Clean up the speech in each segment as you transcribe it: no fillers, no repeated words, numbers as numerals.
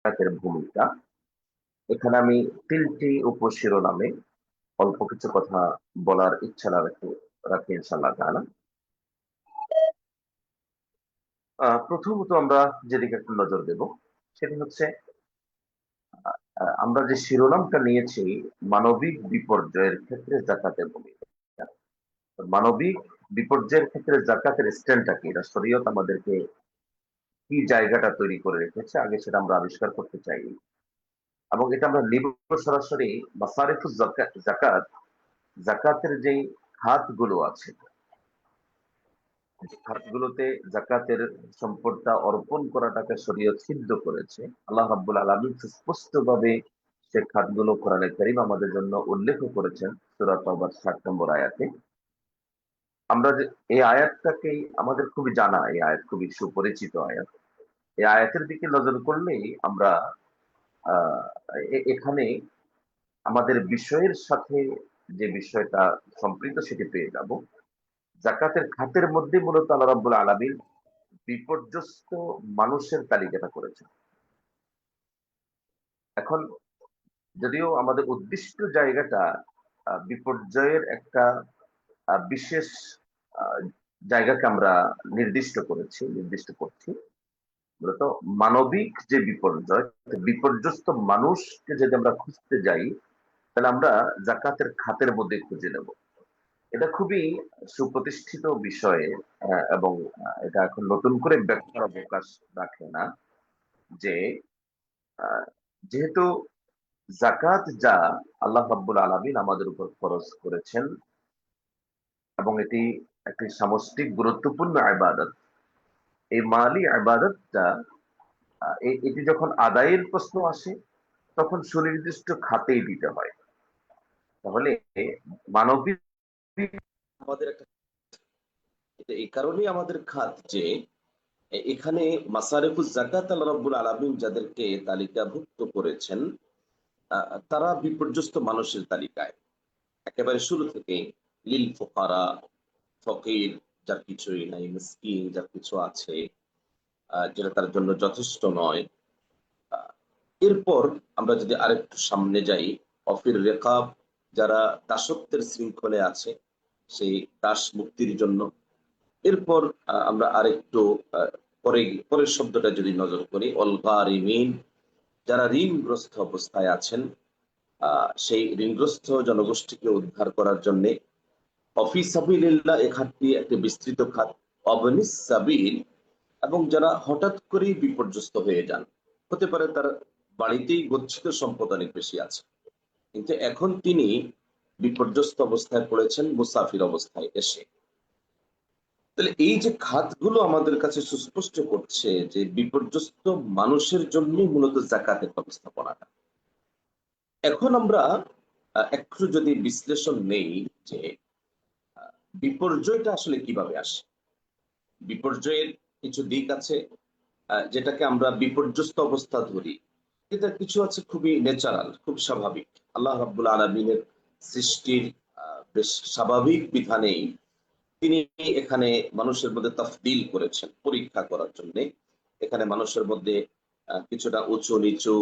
জাকাতের ভূমিকা। এখানে আমি তিনটি উপশিরোনামে অল্প কিছু কথা বলার ইচ্ছা রাখি ইনশাআল্লাহ তাআলা। প্রথমত আমরা যেদিকে একটু নজর দেব সেটি হচ্ছে আমরা যে শিরোনামটা নিয়েছি মানবিক বিপর্যয়ের ক্ষেত্রে জাকাতের ভূমিকা। মানবিক বিপর্যয়ের ক্ষেত্রে জাকাতের স্ট্যান্ডটা কি, এটা শরীয়ত আমাদেরকে কি জায়গাটা তৈরি করে রেখেছে আগে সেটা আমরা আবিষ্কার করতে চাই, এবং এটা আমরা নিব সরাসরি মাসারিফুজ জাকাত, জাকাতের যে খাতগুলো আছে, খাতগুলোতে জাকাতের সম্পদটা অর্পণ করাটাকে শরীয়ত সিদ্ধ করেছে। আল্লাহ রাব্বুল আলামিন স্পষ্টভাবে সে খাতগুলো কোরআনে কারীম আমাদের জন্য উল্লেখ করেছেন সূরা তাওবার ৬০ নম্বর আয়াতে। আমরা যে এই আয়াতটাকেই আমাদের খুবই জানা, এই আয়াত খুবই সুপরিচিত আয়াত। এই আয়াতের দিকে নজর করলেই আমরা আহ এখানে আমাদের বিষয়ের সাথে যে বিষয়টা সম্পৃক্ত সেটি পেয়ে যাব। জাকাতের খাতের মধ্যে মূলত আল্লাহ রাব্বুল আলামিন বিপর্যস্ত মানুষের তালিকাটা করেছেন। এখন যদিও আমাদের উদ্দিষ্ট জায়গাটা বিপর্যয়ের একটা বিশেষ আহ, জায়গাকে আমরা নির্দিষ্ট করছি মূলত মানবিক যে বিপর্যয়, বিপর্যস্ত মানুষকে যদি আমরা খুঁজতে যাই তাহলে আমরা জাকাতের খাতের মধ্যে খুঁজে নেব। এটা খুবই সুপ্রতিষ্ঠিত বিষয়ে এবং এটা এখন নতুন করে ব্যাখ্যার অবকাশ রাখে না যে আহ, যেহেতু জাকাত যা আল্লাহ রাব্বুল আলামিন আমাদের উপর ফরজ করেছেন এবং এটি একটি সামষ্টিক গুরুত্বপূর্ণ ইবাদত, এই মালি ইবাদতটা এটি যখন আদায়ের প্রশ্ন আসে তখন সুনির্দিষ্ট খাতেই দিতে হয়। তাহলে মানবিক আমাদের একটা, এটা এই কারণেই আমাদের খাত যে এখানে মাসারিফুজ জাকাত আল্লাহ রাব্বুল আলামিন যাদেরকে তালিকাভুক্ত করেছেন তারা বিপর্যস্ত মানুষের তালিকায় একেবারে শুরু থেকে লিল ফুকারা, ফকির, যার কিছুই নাই, মিসকিন, যার কিছু আছে যেটা তার জন্য যথেষ্ট নয়। আহ, এরপর আমরা যদি আরেকটু সামনে যাই, অফির রেকাব, যারা দাসত্বের শৃঙ্খলে আছে সেই দাস মুক্তির জন্য। এরপর আমরা আরেকটু আহ, পরের শব্দটা যদি নজর করি, অল গারিমিন, যারা ঋণগ্রস্ত অবস্থায় আছেন, সেই ঋণগ্রস্ত জনগোষ্ঠীকে উদ্ধার করার জন্য। অফি সাবিলিল্লাহ, এ খাতটি একটি বিস্তৃত খাত। অবনিস সাবিল, এবং যারা হঠাৎ করেই বিপর্যস্ত হয়ে যান, হতে পারে তার বাড়িতেই গচ্ছিত সম্পদ অনেক বেশি আছে, কিন্তু এখন তিনি বিপর্যস্ত অবস্থায় পড়েছেন মুসাফির অবস্থায় এসে। তাহলে এই যে খাতগুলো আমাদের কাছে সুস্পষ্ট করছে যে বিপর্যস্ত মানুষের জন্যই মূলত জাকাতের ব্যবস্থাপনাটা। এখন আমরা একটু যদি বিশ্লেষণ নেই যে বিপর্যয়টা আসলে কিভাবে আসে। বিপর্যয়ের কিছু দিক আছে যেটাকে আমরা বিপর্যস্ত অবস্থা ধরি, এটা কিছু আছে খুবই ন্যাচারাল, খুব স্বাভাবিক। আল্লাহ রাব্বুল আলামিনের সৃষ্টির বেশ স্বাভাবিক বিধানেই তিনি এখানে মানুষের মধ্যে তাফদিল করেছেন পরীক্ষা করার জন্য। এখানে মানুষের মধ্যে কিছুটা উঁচু নিচু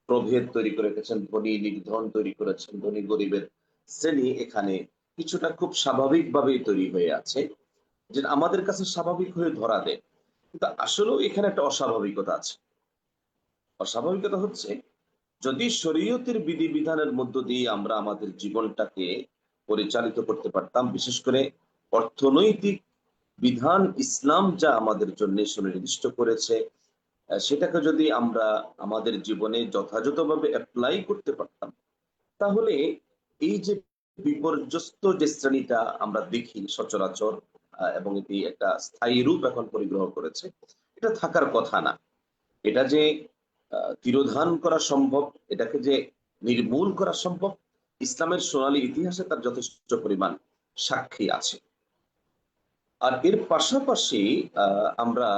প্রভেদ তৈরি করে রেখেছেন, ধনী নির্ধন তৈরি করেছেন, ধনী গরিবের শ্রেণী এখানে কিছুটা খুব স্বাভাবিকভাবেই তৈরি হয়ে আছে, যেটা আমাদের কাছে স্বাভাবিক হয়ে ধরা দেয়। কিন্তু আসলেও এখানে একটা অস্বাভাবিকতা আছে। অস্বাভাবিকতা হচ্ছে, যদি শরীয়তের বিধিবিধানের মধ্য দিয়ে আমরা আমাদের জীবনটাকে পরিচালিত করতে পারতাম, বিশেষ করে অর্থনৈতিক বিধান ইসলাম যা আমাদের জন্য সুনির্দিষ্ট করেছে সেটাকে যদি আমরা আমাদের জীবনে যথাযথভাবে অ্যাপ্লাই করতে পারতাম, তাহলে এই যে বিপর্যস্ত যে শ্রেণীটা আমরা দেখি সচরাচর, এবং এটি একটা স্থায়ী রূপ এখন পরিগ্রহ করেছে, এটা থাকার কথা না। এটা যে তিরোধান করা সম্ভব, এটাকে যে নির্মূল করা সম্ভব, ইসলামের সোনালী ইতিহাসে তার যথেষ্ট পরিমাণ সাক্ষী আছে। আর এর পাশাপাশি আমরা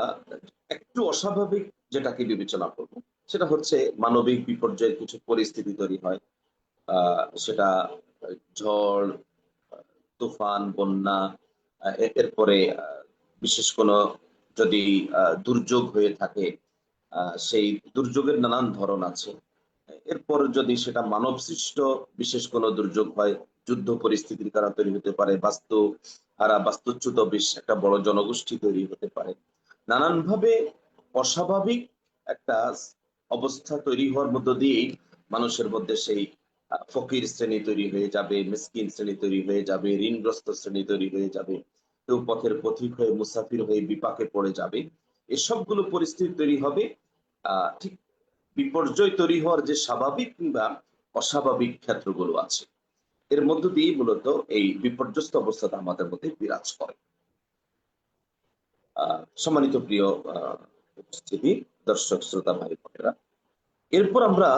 একটু অস্বাভাবিক যেটাকে বিবেচনা করব, সেটা হচ্ছে মানবিক বিপর্যয়ের কিছু পরিস্থিতি তৈরি হয়। সেটা ঝড়, তুফান, বন্যা, এরপরে বিশেষ কোনো যদি দুর্যোগ হয়ে থাকে, সেই দুর্যোগের নানান ধরন আছে। এরপর যদি সেটা মানব সৃষ্ট বিশেষ কোনো দুর্যোগ হয়, যুদ্ধ পরিস্থিতির কারণে তৈরি হতে পারে, বাস্তুচ্যুত বেশ একটা বড় জনগোষ্ঠী তৈরি হতে পারে। নানানভাবে অস্বাভাবিক একটা অবস্থা তৈরি হওয়ার মধ্য দিয়েই মানুষের মধ্যে সেই ফকির শ্রেণী তৈরি হয়ে যাবে, মিসকিন শ্রেণী তৈরি হয়ে যাবে, ঋণগ্রস্ত শ্রেণী তৈরি হয়ে যাবে, কেউ পথের পথিক হয়ে মুসাফির হয়ে বিপাকে পড়ে যাবে। এসবগুলো পরিস্থিতি তৈরি হবে ঠিক বিপর্যয় তৈরি হওয়ার যে স্বাভাবিক কিংবা অস্বাভাবিক ক্ষেত্রগুলো আছে, এর মধ্য দিয়ে মূলত এই বিপর্যস্ত অবস্থাটা আমাদের মধ্যে বিরাজ করে। সম্মানিত প্রিয় উপস্থিতি, দর্শক শ্রোতা ভাই বোনেরা, এরপর আমরা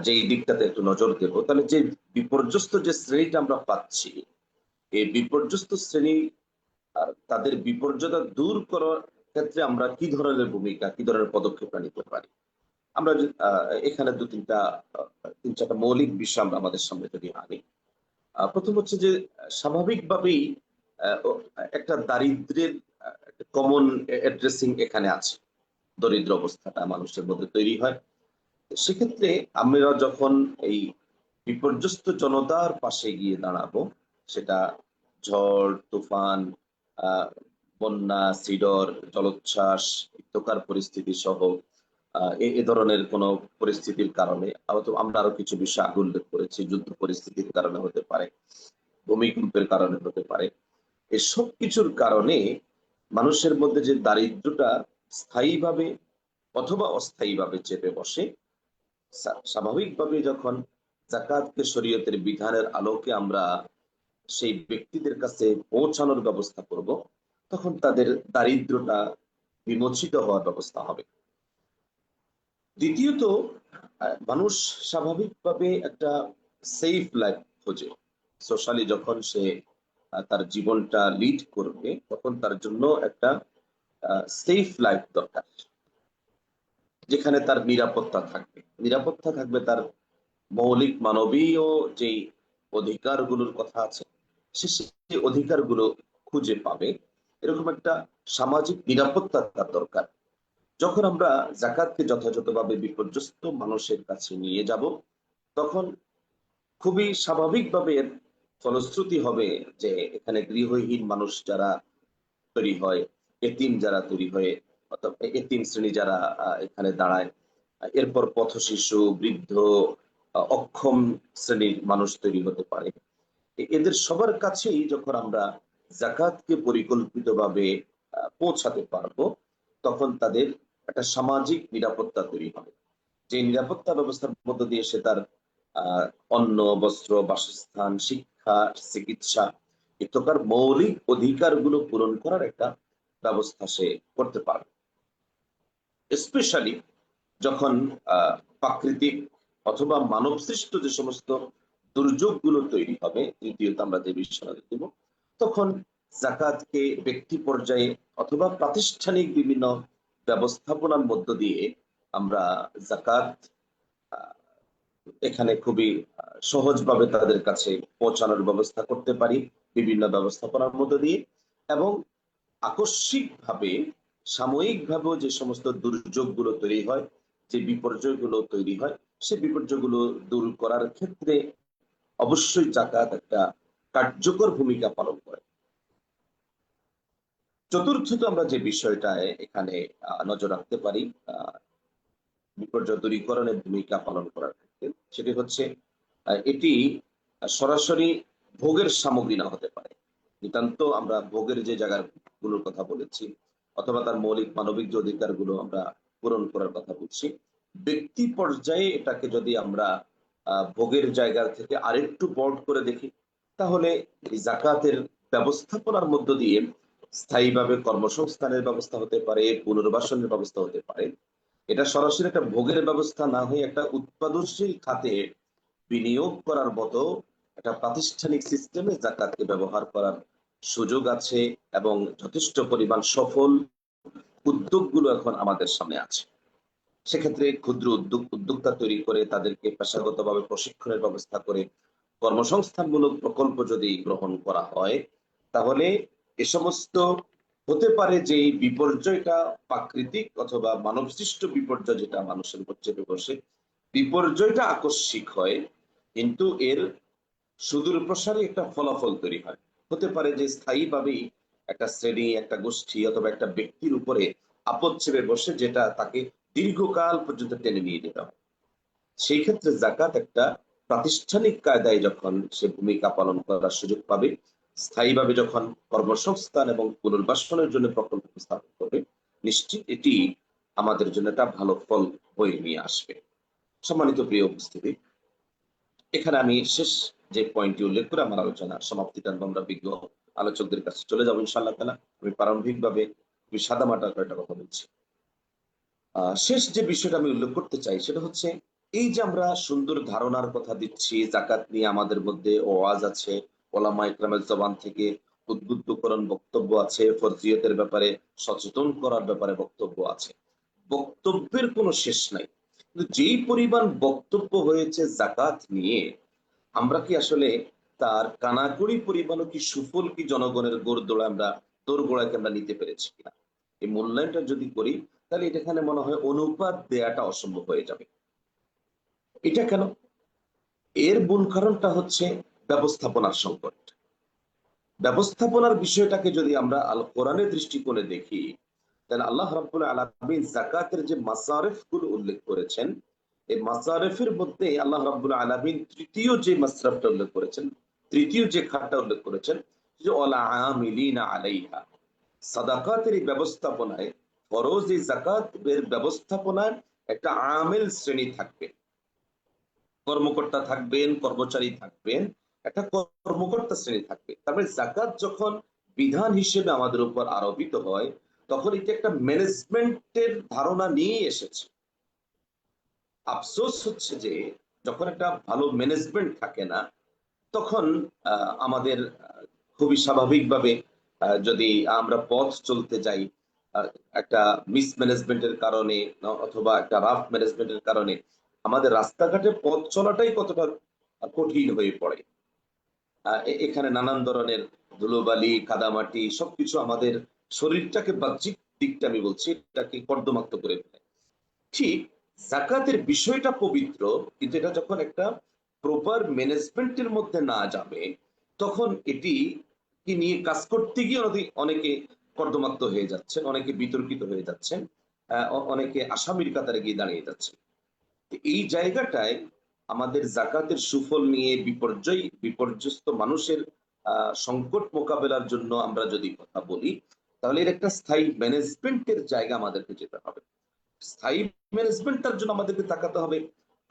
যে দিকটাতে একটু নজর দেব, তাহলে যে বিপর্যস্ত যে শ্রেণীটা আমরা পাচ্ছি, এই বিপর্যস্ত শ্রেণী তাদের বিপর্যয়তা দূর করার ক্ষেত্রে আমরা কি ধরনের ভূমিকা, কি ধরনের পদক্ষেপ নিতে পারি। আমরা এখানে তিন চারটা মৌলিক বিষয় আমরা আমাদের সামনে যদি আনি। প্রথম হচ্ছে যে স্বাভাবিকভাবেই একটা দারিদ্রের একটা কমন অ্যাড্রেসিং এখানে আছে। দরিদ্র অবস্থাটা মানুষের মধ্যে তৈরি হয়। সেক্ষেত্রে আমরা যখন এই বিপর্যস্ত জনতার পাশে গিয়ে দাঁড়াবো, সেটা ঝড় তুফান, আহ বন্যা, সিডর, জলোচ্ছ্বাস, ইত্যকার পরিস্থিতি সহ এ ধরনের কোন পরিস্থিতির কারণে, আমরা আরো কিছু বিষয় আগে উল্লেখ করেছি, যুদ্ধ পরিস্থিতির কারণে হতে পারে, ভূমিকম্পের কারণে হতে পারে। এসব কিছুর কারণে মানুষের মধ্যে যে দারিদ্রটা স্থায়ীভাবে অথবা অস্থায়ীভাবে চেপে বসে, স্বাভাবিকভাবে যখন যাকাতকে শরীয়তের বিধানের আলোকে আমরা সেই ব্যক্তিদের কাছে পৌঁছানোর ব্যবস্থা করব, তখন তাদের দারিদ্রটা বিমোচিত হওয়ার ব্যবস্থা হবে। দ্বিতীয়ত, মানুষ স্বাভাবিকভাবে একটা সেফ লাইফ খোঁজে। সোশ্যালি যখন সে তার জীবনটা লিড করবে, তখন তার জন্য একটা সেফ লাইফ দরকার, যেখানে তার নিরাপত্তা থাকবে তার মৌলিক মানবীয় যে অধিকারগুলোর কথা আছে, সে অধিকারগুলো খুঁজে পাবে। এরকম একটা সামাজিক নিরাপত্তা তার দরকার। যখন আমরা যাকাতকে যথাযথভাবে বিপর্যস্ত মানুষের কাছে নিয়ে যাব, তখন খুবই স্বাভাবিকভাবে এর ফলশ্রুতি হবে যে এখানে গৃহহীন মানুষ যারা তৈরি হয়, এতিম যারা তৈরি হয়ে, অথবা এতিম শ্রেণী যারা এখানে দাঁড়ায়, এরপর পথ শিশু, বৃদ্ধ, অক্ষম শ্রেণীর মানুষ তৈরি হতে পারে। এদের সবার কাছেই যখন আমরা যাকাতকে পরিকল্পিতভাবে পৌঁছাতে পারবো, তখন তাদের একটা সামাজিক নিরাপত্তা তৈরি হবে, যে নিরাপত্তা ব্যবস্থার মধ্য দিয়ে সে তার অন্ন, বস্ত্র, বাসস্থান, শিক্ষা, চিকিৎসা ইত্যাকার মৌলিক অধিকারগুলো পূরণ করার একটা ব্যবস্থা সে করতে পারবে। স্পেশালি যখন প্রাকৃতিক অথবা মানব সৃষ্ট যে সমস্ত দুর্যোগগুলো তৈরি হবে, তৃতীয়ত আমরা যে বিষয় দেব, তখন যাকাতকে ব্যক্তি পর্যায়ে অথবা প্রাতিষ্ঠানিক বিভিন্ন ব্যবস্থাপনার মধ্য দিয়ে আমরা যাকাত এখানে খুবই সহজভাবে তাদের কাছে পৌঁছানোর ব্যবস্থা করতে পারি বিভিন্ন ব্যবস্থাপনার মধ্য দিয়ে। এবং আকস্মিকভাবে, সাময়িকভাবেও যে সমস্ত দুর্যোগগুলো তৈরি হয়, যে বিপর্যয়গুলো তৈরি হয়, সে বিপর্যয়গুলো দূর করার ক্ষেত্রে অবশ্যই যাকাত একটা কার্যকর ভূমিকা পালন করে। চতুর্থত আমরা যে বিষয়টায় এখানে নজর রাখতে পারি বিপর্যয় দূরীকরণের ভূমিকা পালন করার ক্ষেত্রে, সেটি হচ্ছে এটি সরাসরি ভোগের সামগ্রী না হতে পারে। নিতান্ত আমরা ভোগের যে জায়গাগুলোর কথা বলেছি, অথবা তার মৌলিক মানবিক যে অধিকারগুলো আমরা পূরণ করার কথা বলছি, ব্যক্তি পর্যায়ে এটাকে যদি আমরা ভোগের জায়গা থেকে আরেকটু বড় করে দেখি, তাহলে এই যাকাতের ব্যবস্থাপনার মধ্য দিয়ে স্থায়ীভাবে কর্মসংস্থানের ব্যবস্থা হতে পারে, পুনর্বাসনের ব্যবস্থা হতে পারে। এটা সরাসরি একটা ভোগের ব্যবস্থা না হয়ে একটা উৎপাদনশীল খাতে বিনিয়োগ করার মতো একটা প্রাতিষ্ঠানিক সিস্টেমে যাকাতকে ব্যবহার করার সুযোগ আছে, এবং যথেষ্ট পরিমাণ সফল উদ্যোগগুলো এখন আমাদের সামনে আছে। সেক্ষেত্রে ক্ষুদ্র উদ্যোক্তা তৈরি করে তাদেরকে পেশাগতভাবে প্রশিক্ষণের ব্যবস্থা করে কর্মসংস্থানমূলক প্রকল্প যদি গ্রহণ করা হয়, তাহলে এ সমস্ত হতে পারে যে এই বিপর্যয়টা প্রাকৃতিক অথবা মানবসৃষ্ট বিপর্যয়, যেটা মানুষের উপর চেপে বসে, বিপর্যয়টা আকস্মিক হয়, কিন্তু এর সুদূর প্রসারী একটা ফলাফল তৈরি হয়। হতে পারে যে স্থায়ীভাবেই একটা শ্রেণী, একটা গোষ্ঠী অথবা একটা ব্যক্তির উপরে আপদ চেপে বসে, যেটা তাকে দীর্ঘকাল পর্যন্ত টেনে নিয়ে যেতে হয়। সেই ক্ষেত্রে জাকাত একটা প্রাতিষ্ঠানিক কায়দায় যখন সে ভূমিকা পালন করার সুযোগ পাবে, স্থায়ীভাবে যখন কর্মসংস্থান এবং পুনর্বাসনের জন্য প্রকল্প স্থাপন করবে, নিশ্চিত এটি আমাদের জন্য একটা ভালো ফল বয়ে নিয়ে আসবে। সম্মানিত প্রিয় উপস্থিতি, এখানে আমি শেষ যে পয়েন্টটি উল্লেখ করে আমার আলোচনা সমাপ্তি টানবো। আমরা বিজ্ঞ আলোচকদের কাছে চলে যাবো ইনশাআল্লাহ তাআলা। আমি প্রারম্ভিক ভাবে সাদা মাটা কয়েকটা কথা বলছি। শেষ যে বিষয়টা আমি উল্লেখ করতে চাই সেটা হচ্ছে, এই যে আমরা সুন্দর ধারণার কথা দিচ্ছি, জাকাত নিয়ে আমাদের মধ্যে ওয়াজ আছে, ওলামা ইকরামের জবান থেকে উদ্বুদ্ধকরণ বক্তব্য আছে, ফরজিয়তের ব্যাপারে সচেতন করার ব্যাপারে বক্তব্য আছে, বক্তব্যের কোনো শেষ নাই। কিন্তু যেই পরিমাণ বক্তব্য হয়েছে জাকাত নিয়ে, আমরা কি আসলে তার কানাকড়ি পরিমাণও কি সুফল কি জনগণের গোড়দোড়া আমরা দোরগোড়াকে আমরা নিতে পেরেছি কিনা, এই মূল্যায়নটা যদি করি, তাহলে এখানে মনে হয় অনুপাত দেয়াটা অসম্ভব হয়ে যাবে। এটা কেন? এর মূল কারণটা হচ্ছে ব্যবস্থাপনার সংকট। ব্যবস্থাপনার বিষয়টাকে যদি আমরা আল কোরআনের দৃষ্টিকোণে দেখি, তাহলে আল্লাহ রাব্বুল আলামিন যাকাতের যে মাসারিফ গুলো উল্লেখ করেছেন, এই মাসারিফের মধ্যে আল্লাহ রাব্বুল আলামিন তৃতীয় যে মাসরাফটা উল্লেখ করেছেন, তৃতীয় যে খাতটা উল্লেখ করেছেন, যে ওয়ালা আমিলিনা আলাইহা, সাদাকাতের এই ব্যবস্থাপনায়, ফরজ এই যাকাতের ব্যবস্থাপনায় একটা আমেল শ্রেণী থাকবে, কর্মকর্তা থাকবেন, কর্মচারী থাকবেন, একটা কর্মকর্তা শ্রেণী থাকবে। তারপরে জাকাত যখন বিধান হিসেবে আমাদের উপর আরোপিত হয়, তখন এটা একটা ম্যানেজমেন্টের ধারণা নিয়ে এসেছে। আফসোস হচ্ছে যে যখন একটা ভালো ম্যানেজমেন্ট থাকে না, তখন আমাদের খুবই স্বাভাবিকভাবে যদি আমরা পথ চলতে যাই, আহ, একটা মিসম্যানেজমেন্টের কারণে অথবা একটা রাফ ম্যানেজমেন্টের কারণে আমাদের রাস্তাঘাটে পথ চলাটাই কতটা কঠিন হয়ে পড়ে। এখানে নানান ধরনের ধুলোবালি, কাদামাটি সবকিছু আমাদের শরীরটাকে, বাহ্যিক দিকটা আমি বলছি, এটাকে কর্দমাক্ত করে ফেলে। ঠিক জাকাতের বিষয়টা পবিত্র, কিন্তু এটা যখন একটা প্রপার ম্যানেজমেন্টের মধ্যে না যাবে, তখন এটি কি নিয়ে কাজ করতে গিয়ে অনেকে কর্দমাক্ত হয়ে যাচ্ছেন, অনেকে বিতর্কিত হয়ে যাচ্ছেন, অনেকে আসামির কাতারে গিয়ে দাঁড়িয়ে যাচ্ছেন। এই জায়গাটায় আমাদের জাকাতের সুফল নিয়ে বিপর্যস্ত মানুষের সংকট মোকাবেলার জন্য আমরা যদি কথা বলি, তাহলে এর একটা স্থায়ী ম্যানেজমেন্টের জায়গা আমাদেরকে যেতে হবে। স্থায়ী ম্যানেজমেন্টটার জন্য আমাদেরকে তাকাতে হবে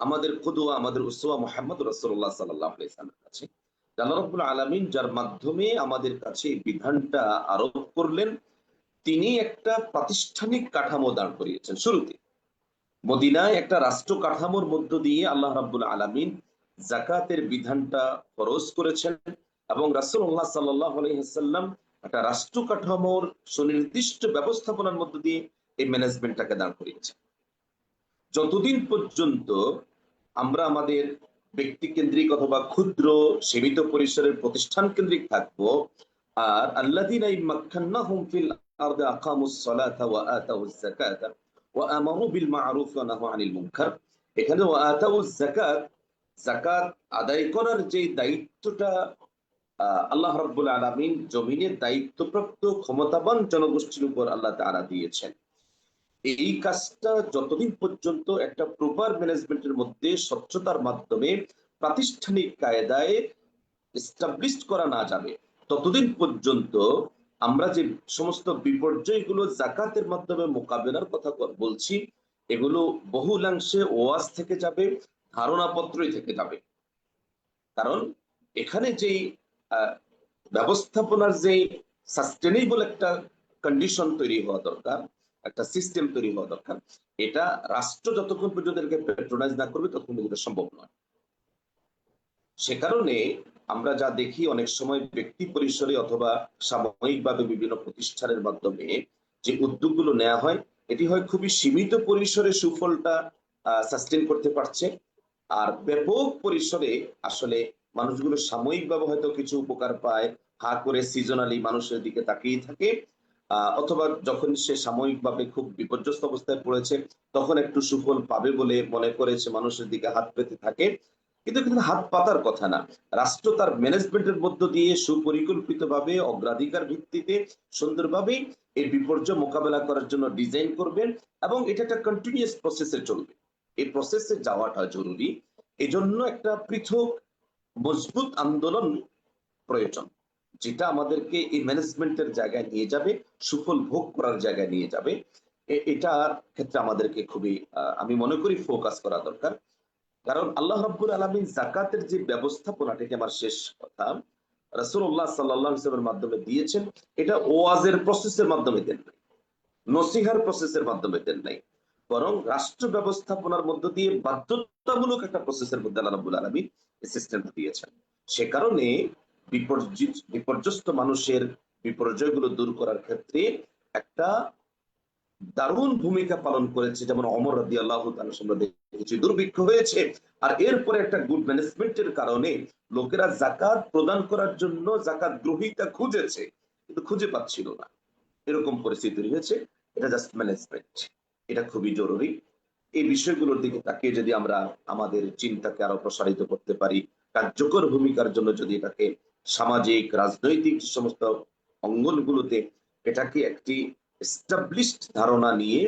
আমাদের খুদওয়া, আমাদের উসওয়া মুহাম্মদ রাসূলুল্লাহ সাল্লাল্লাহু আলাইহি ওয়াসাল্লামের কাছে। আল্লাহ রাব্বুল আলামিন যার মাধ্যমে আমাদের কাছে এই বিধানটা আরোপ করলেন, তিনি একটা প্রাতিষ্ঠানিক কাঠামো দাঁড় করিয়েছেন। শুরুতে মদিনায় একটা রাষ্ট্র কাঠামোর মধ্য দিয়ে আল্লাহ রাব্বুল আলামিন যাকাতের বিধানটা ফরজ করেছেন, এবং রাসূলুল্লাহ সাল্লাল্লাহু আলাইহি ওয়াসাল্লাম একটা রাষ্ট্র কাঠামোর সুনির্দিষ্ট ব্যবস্থাপনার মধ্য দিয়ে এই ম্যানেজমেন্টটাকে দাঁড় করিয়েছেন। যতদিন পর্যন্ত আমরা আমাদের ব্যক্তিকেন্দ্রিক অথবা ক্ষুদ্র সীমিত পরিসরের প্রতিষ্ঠান কেন্দ্রিক থাকবো, আর আল্লাযীনা ইম্মাক্কান্নাহুম ফিল আরদি আকামুস সালাতা ওয়া আতাউয যাকাতা ওয়া আমারু বিল মা'রুফ ওয়া নাহু আনিল মুনকার, এখানে ওয়া আতাউয যাকাত, যাকাত আদায় করার যে দায়িত্বটা আল্লাহ রাব্বুল আলামিন জমিনের দায়িত্বপ্রাপ্ত ক্ষমতাবান জনগোষ্ঠীর উপর আল্লাহ তাআলা দিয়েছেন, এই কাজটা যতদিন পর্যন্ত একটা প্রপার ম্যানেজমেন্টের মধ্যে স্বচ্ছতার মাধ্যমে প্রাতিষ্ঠানিক কায়দায় এস্টাবলিশ করা না যাবে, ততদিন পর্যন্ত আমরা যে সমস্ত বিপর্যয়গুলো জাকাতের মাধ্যমে মোকাবেলার কথা বলছি, এগুলো বহুলাংশে ওয়াজ থেকে যাবে, ধারণাপত্রই থেকে যাবে। কারণ এখানে যেই ব্যবস্থাপনার যে সাস্টেনেবল একটা কন্ডিশন তৈরি হওয়া দরকার, একটা সিস্টেম তৈরি হওয়া দরকার, এটা রাষ্ট্র যতক্ষণ পর্যন্ত এটাকে প্যাট্রোনাইজ না করবে ততক্ষণ পর্যন্ত সম্ভব নয়। সে কারণে আমরা যা দেখি অনেক সময় ব্যক্তি পরিসরে অথবা সাময়িকভাবে বিভিন্ন প্রতিষ্ঠানের মাধ্যমে যে উদ্যোগগুলো নেওয়া হয়, এটি হয় খুবই সীমিত পরিসরে সুফলটা সাস্টেন করতে পারছে, আর ব্যাপক পরিসরে আসলে মানুষগুলো সাময়িকভাবে হয়তো কিছু উপকার পায়, হা করে সিজনালি মানুষের দিকে তাকিয়ে থাকে, অথবা যখন সে সাময়িকভাবে খুব বিপর্যস্ত অবস্থায় পড়েছে তখন একটু সুফল পাবে বলে মনে করে সে মানুষের দিকে হাত পেতে থাকে, কিন্তু কিন্তু হাত পাতার কথা না। রাষ্ট্র তার ম্যানেজমেন্টের মধ্য দিয়ে সুপরিকল্পিতভাবে অগ্রাধিকার ভিত্তিতে সুন্দরভাবে এই বিপর্যয় মোকাবেলা করার জন্য ডিজাইন করবেন, এবং এটা একটা কন্টিনিউয়াস প্রসেসে চলবে। এই প্রসেসে যাওয়াটা জরুরি। এজন্য একটা পৃথক মজবুত আন্দোলন প্রয়োজন, যেটা আমাদেরকে এই ম্যানেজমেন্টের জায়গায় নিয়ে যাবে, সুফল ভোগ করার জায়গায় নিয়ে যাবে। এটার ক্ষেত্রে আমাদেরকে খুবই আমি মনে করি ফোকাস করা দরকার। কারণ আল্লাহ রাব্বুল আলামিন যাকাতের যে ব্যবস্থাপনা, থেকে আমার শেষ কথা, রাসূলুল্লাহ সাল্লাল্লাহু আলাইহি ওয়াসাল্লামের মাধ্যমে দিয়েছেন। এটা ওয়াজের প্রসেসের মাধ্যমে দেন নাই, নসিহার প্রসেসের মাধ্যমে দেন নাই, বরং রাষ্ট্র ব্যবস্থাপনার মধ্য দিয়ে বাধ্যতামূলক একটা প্রসেসের মধ্যে আল্লাহ রাব্বুল আলামিন সিস্টেম দিয়েছেন। সে কারণে বিপর্যস্ত মানুষের বিপর্যয়গুলো দূর করার ক্ষেত্রে একটা দারুণ ভূমিকা পালন করেছে। যেমন ওমর রাদিয়াল্লাহু তাআলা আমরা দেখেছি দুর্ভিক্ষ হয়েছে, আর এরপরে একটা গুড ম্যানেজমেন্টের কারণে লোকেরা যাকাত প্রদান করার জন্য যাকাত গ্রহীতা খুঁজেছে, কিন্তু খুঁজে পাচ্ছিল না, এরকম পরিস্থিতি তৈরি হয়েছে। এটা জাস্ট ম্যানেজমেন্ট, এটা খুবই জরুরি। এই বিষয়গুলোর দিকে তাকিয়ে যদি আমরা আমাদের চিন্তাকে আরো প্রসারিত করতে পারি, কার্যকর ভূমিকার জন্য যদি এটাকে সামাজিক রাজনৈতিক যে সমস্ত অঙ্গনগুলোতে এটাকে একটি এস্টাবলিশড ধারণা নিয়ে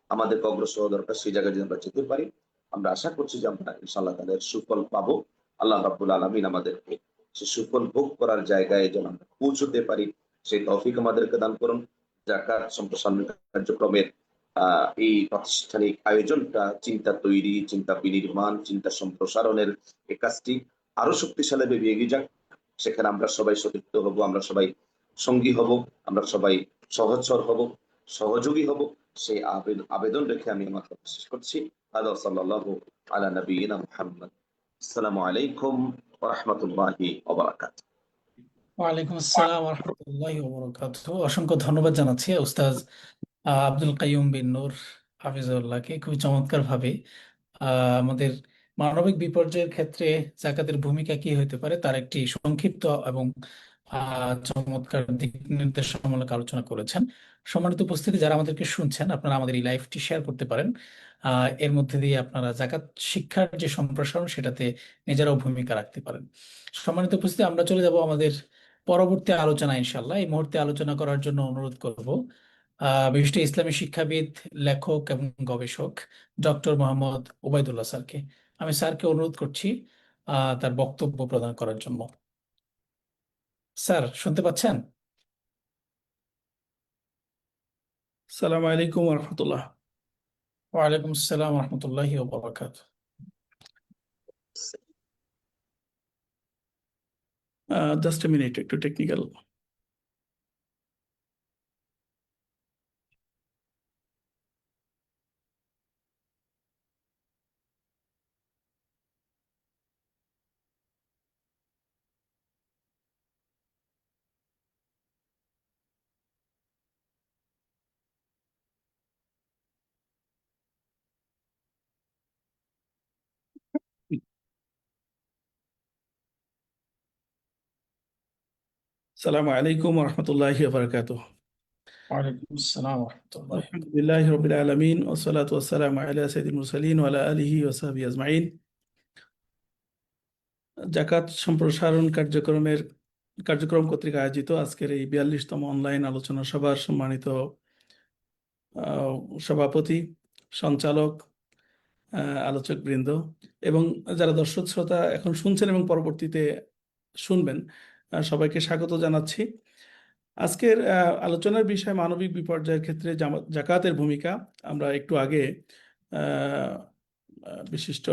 আমাদেরকে অগ্রসর হওয়া দরকার, সেই জায়গায় যদি আমরা যেতে পারি, আমরা আশা করছি যে আমরা ইনশাআল্লাহ তাদের সুফল পাবো। আল্লাহ রাব্বুল আলামিন আমাদেরকে সে সুফল ভোগ করার জায়গায় যেন আমরা পৌঁছতে পারি, সেই তৌফিক আমাদেরকে দান করুন। জাকাত সম্প্রসারণ কার্যক্রমের এই প্রাতিষ্ঠানিক আয়োজনটা, চিন্তা তৈরি, চিন্তা বিনির্মাণ, চিন্তা সম্প্রসারণের এই কাজটি আরো শক্তিশালী ভাবে এগিয়ে যাক। সেখানে আমরা সবাই সতীর্থ হব, আমরা সবাই সঙ্গী হব, আমরা সবাই সহচর হব, সহযোগী হব, সেই আবেদন রেখে আমি আমার কথা শেষ করছি। আদা সাল্লাল্লাহু আলা নবিয়িনা মুহাম্মদ। আসসালামু আলাইকুম ওয়া রাহমাতুল্লাহি ওয়া বারাকাতুহু। ওয়ালাইকুম আসসালাম রহমতুল্লাহি ওয়া বারাকাতুহু। অসংখ্য ধন্যবাদ জানাচ্ছি উস্তাজ আব্দুল কাইয়ুম বিন নূর হাফিজুল্লাহকে। খুবই চমৎকার ভাবে আমাদের মানবিক বিপর্যয়ের ক্ষেত্রে জাকাতের ভূমিকা কি হতে পারে তার একটি সংক্ষিপ্ত এবং চমৎকার দিক নির্দেশনামূলক আলোচনা করেছেন। সম্মানিত উপস্থিতি যারা আমাদেরকে শুনছেন, আপনারা আমাদের এই লাইভটি শেয়ার করতে পারেন। এর মধ্যে দিয়ে আপনারা জাকাত শিক্ষার যে সম্প্রসারণ সেটাতে নিজেরাও ভূমিকা রাখতে পারেন। সম্মানিত উপস্থিতি, আমরা চলে যাব আমাদের পরবর্তী আলোচনা ইনশাল্লাহ। এই মুহূর্তে আলোচনা করার জন্য অনুরোধ করব বিশিষ্ট ইসলামী শিক্ষাবিদ, লেখক এবং গবেষক ডক্টর মোহাম্মদ ওবায়দুল্লাহ স্যারকে। আমি স্যারকে অনুরোধ করছি তার বক্তব্য প্রদান করার জন্য। স্যার শুনতে পাচ্ছেন? সালাম আলাইকুম রহমতুল্লাহ। ওয়ালাইকুম আসসালাম রহমতুল্লাহি ওয়া বারাকাতুহু। জাস্ট এ মিনিট, একটু টেকনিক্যাল। সালামু আলাইকুম রহমতুল্লাহি ওয়া বারাকাতুহু। ওয়ালাইকুম আসসালাম রহমতুল্লাহি। আলহামদুলিল্লাহি রাব্বিল আলামিন ওয়াসসালাতু ওয়াসসালামু আলা সাইয়্যিদিল মুরসালিন ওয়া আলা আলিহি ওয়া সাহবিহি আজমাইন। জাকাত সম্প্রসারণ কার্যক্রম কর্তৃক আয়োজিত আজকের এই 42তম অনলাইন আলোচনা সভার সম্মানিত সভাপতি, সঞ্চালক, আলোচক বৃন্দ এবং যারা দর্শক শ্রোতা এখন শুনছেন এবং পরবর্তীতে শুনবেন, সবাইকে স্বাগত জানাচ্ছি। আজকের আলোচনার বিষয় মানবিক বিপর্যয়ের ক্ষেত্রে জাকাতের ভূমিকা। আমরা একটু আগে বিশিষ্ট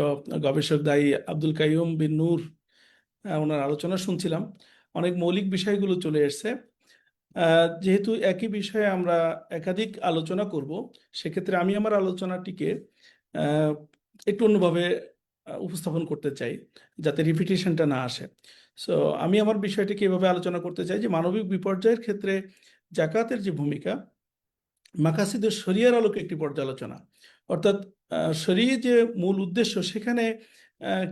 গবেষক দায়ী আব্দুল কাইয়ুম বিন নূর ওনার আলোচনা শুনছিলাম। অনেক মৌলিক বিষয়গুলো চলে এসছে। যেহেতু একই বিষয়ে আমরা একাধিক আলোচনা করব, সেক্ষেত্রে আমি আমার আলোচনাটিকে একটু অন্যভাবে উপস্থাপন করতে চাই, যাতে রিপিটেশনটা না আসে। সো আমি আমার বিষয়টিকে এভাবে আলোচনা করতে চাই যে মানবিক বিপর্যয়ের ক্ষেত্রে জাকাতের যে ভূমিকা, মাকাসিদুশ শরিয়ার আলোকে একটি পর্যালোচনা, অর্থাৎ শরীয় যে মূল উদ্দেশ্য সেখানে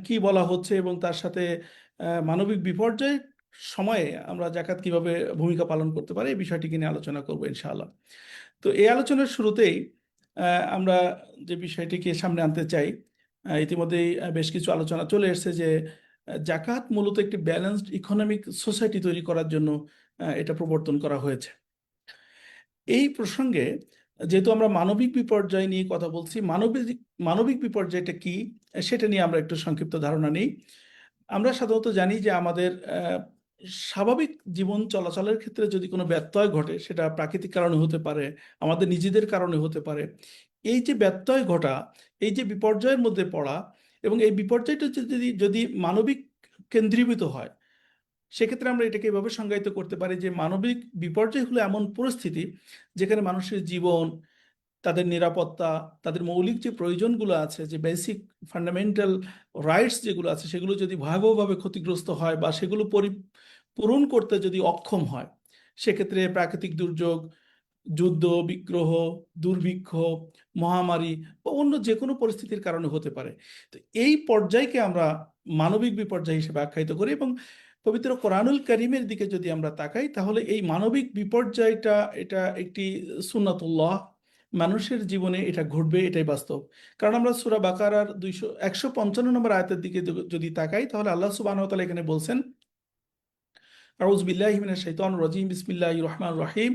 কি বলা হচ্ছে এবং তার সাথে মানবিক বিপর্যয়ের সময়ে আমরা জাকাত কিভাবে ভূমিকা পালন করতে পারি এই বিষয়টিকে নিয়ে আলোচনা করবো ইনশাআল্লাহ। তো এই আলোচনার শুরুতেই আমরা যে বিষয়টিকে সামনে আনতে চাই, ইতিমধ্যেই বেশ কিছু আলোচনা চলে এসেছে যে জাকাত মূলত একটি ব্যালেন্সড ইকোনমিক সোসাইটি তৈরি করার জন্য এটা প্রবর্তন করা হয়েছে। এই প্রসঙ্গে যেহেতু আমরা মানবিক বিপর্যয় নিয়ে কথা বলছি, মানবিক বিপর্যয়টা কি সেটা নিয়ে আমরা একটু সংক্ষিপ্ত ধারণা নিই। আমরা সাধারণত জানি যে আমাদের স্বাভাবিক জীবন চলাচলের ক্ষেত্রে যদি কোনো ব্যত্যয় ঘটে, সেটা প্রাকৃতিক কারণে হতে পারে, আমাদের নিজেদের কারণে হতে পারে। এই যে ব্যত্যয় ঘটা, এই যে বিপর্যয়ের মধ্যে পড়া, এবং এই বিপর্যয়টা যদি যদি মানবিক কেন্দ্রীভূত হয়, সেক্ষেত্রে আমরা এটাকে এভাবে সংজ্ঞায়িত করতে পারি যে মানবিক বিপর্যয় হলো এমন পরিস্থিতি যেখানে মানুষের জীবন, তাদের নিরাপত্তা, তাদের মৌলিক যে প্রয়োজনগুলো আছে, যে বেসিক ফান্ডামেন্টাল রাইটস যেগুলো আছে, সেগুলো যদি ভয়াবহভাবে ক্ষতিগ্রস্ত হয় বা সেগুলো পূরণ করতে যদি অক্ষম হয়, সেক্ষেত্রে প্রাকৃতিক দুর্যোগ, যুদ্ধ বিগ্রহ, দুর্ভিক্ষ, মহামারী বা অন্য যে কোনো পরিস্থিতির কারণে হতে পারে। তো এই পর্যায়কে আমরা মানবিক বিপর্যয় হিসেবে আখ্যায়িত করি, এবং পবিত্র কোরআনুল কারীমের দিকে যদি আমরা তাকাই, তাহলে এই মানবিক বিপর্যয়টা এটা একটি সুন্নাতুল্লাহ, মানুষের জীবনে এটা ঘটবে, এটাই বাস্তব। কারণ আমরা সূরা বাকারার 155 নম্বর আয়াতের দিকে যদি তাকাই, তাহলে আল্লাহ সুবহানাহু ওয়া তাআলা এখানে বলছেন, আউযু বিল্লাহি মিনাশ শাইতানির রাজীম, বিসমিল্লাহির রহমানির রহিম,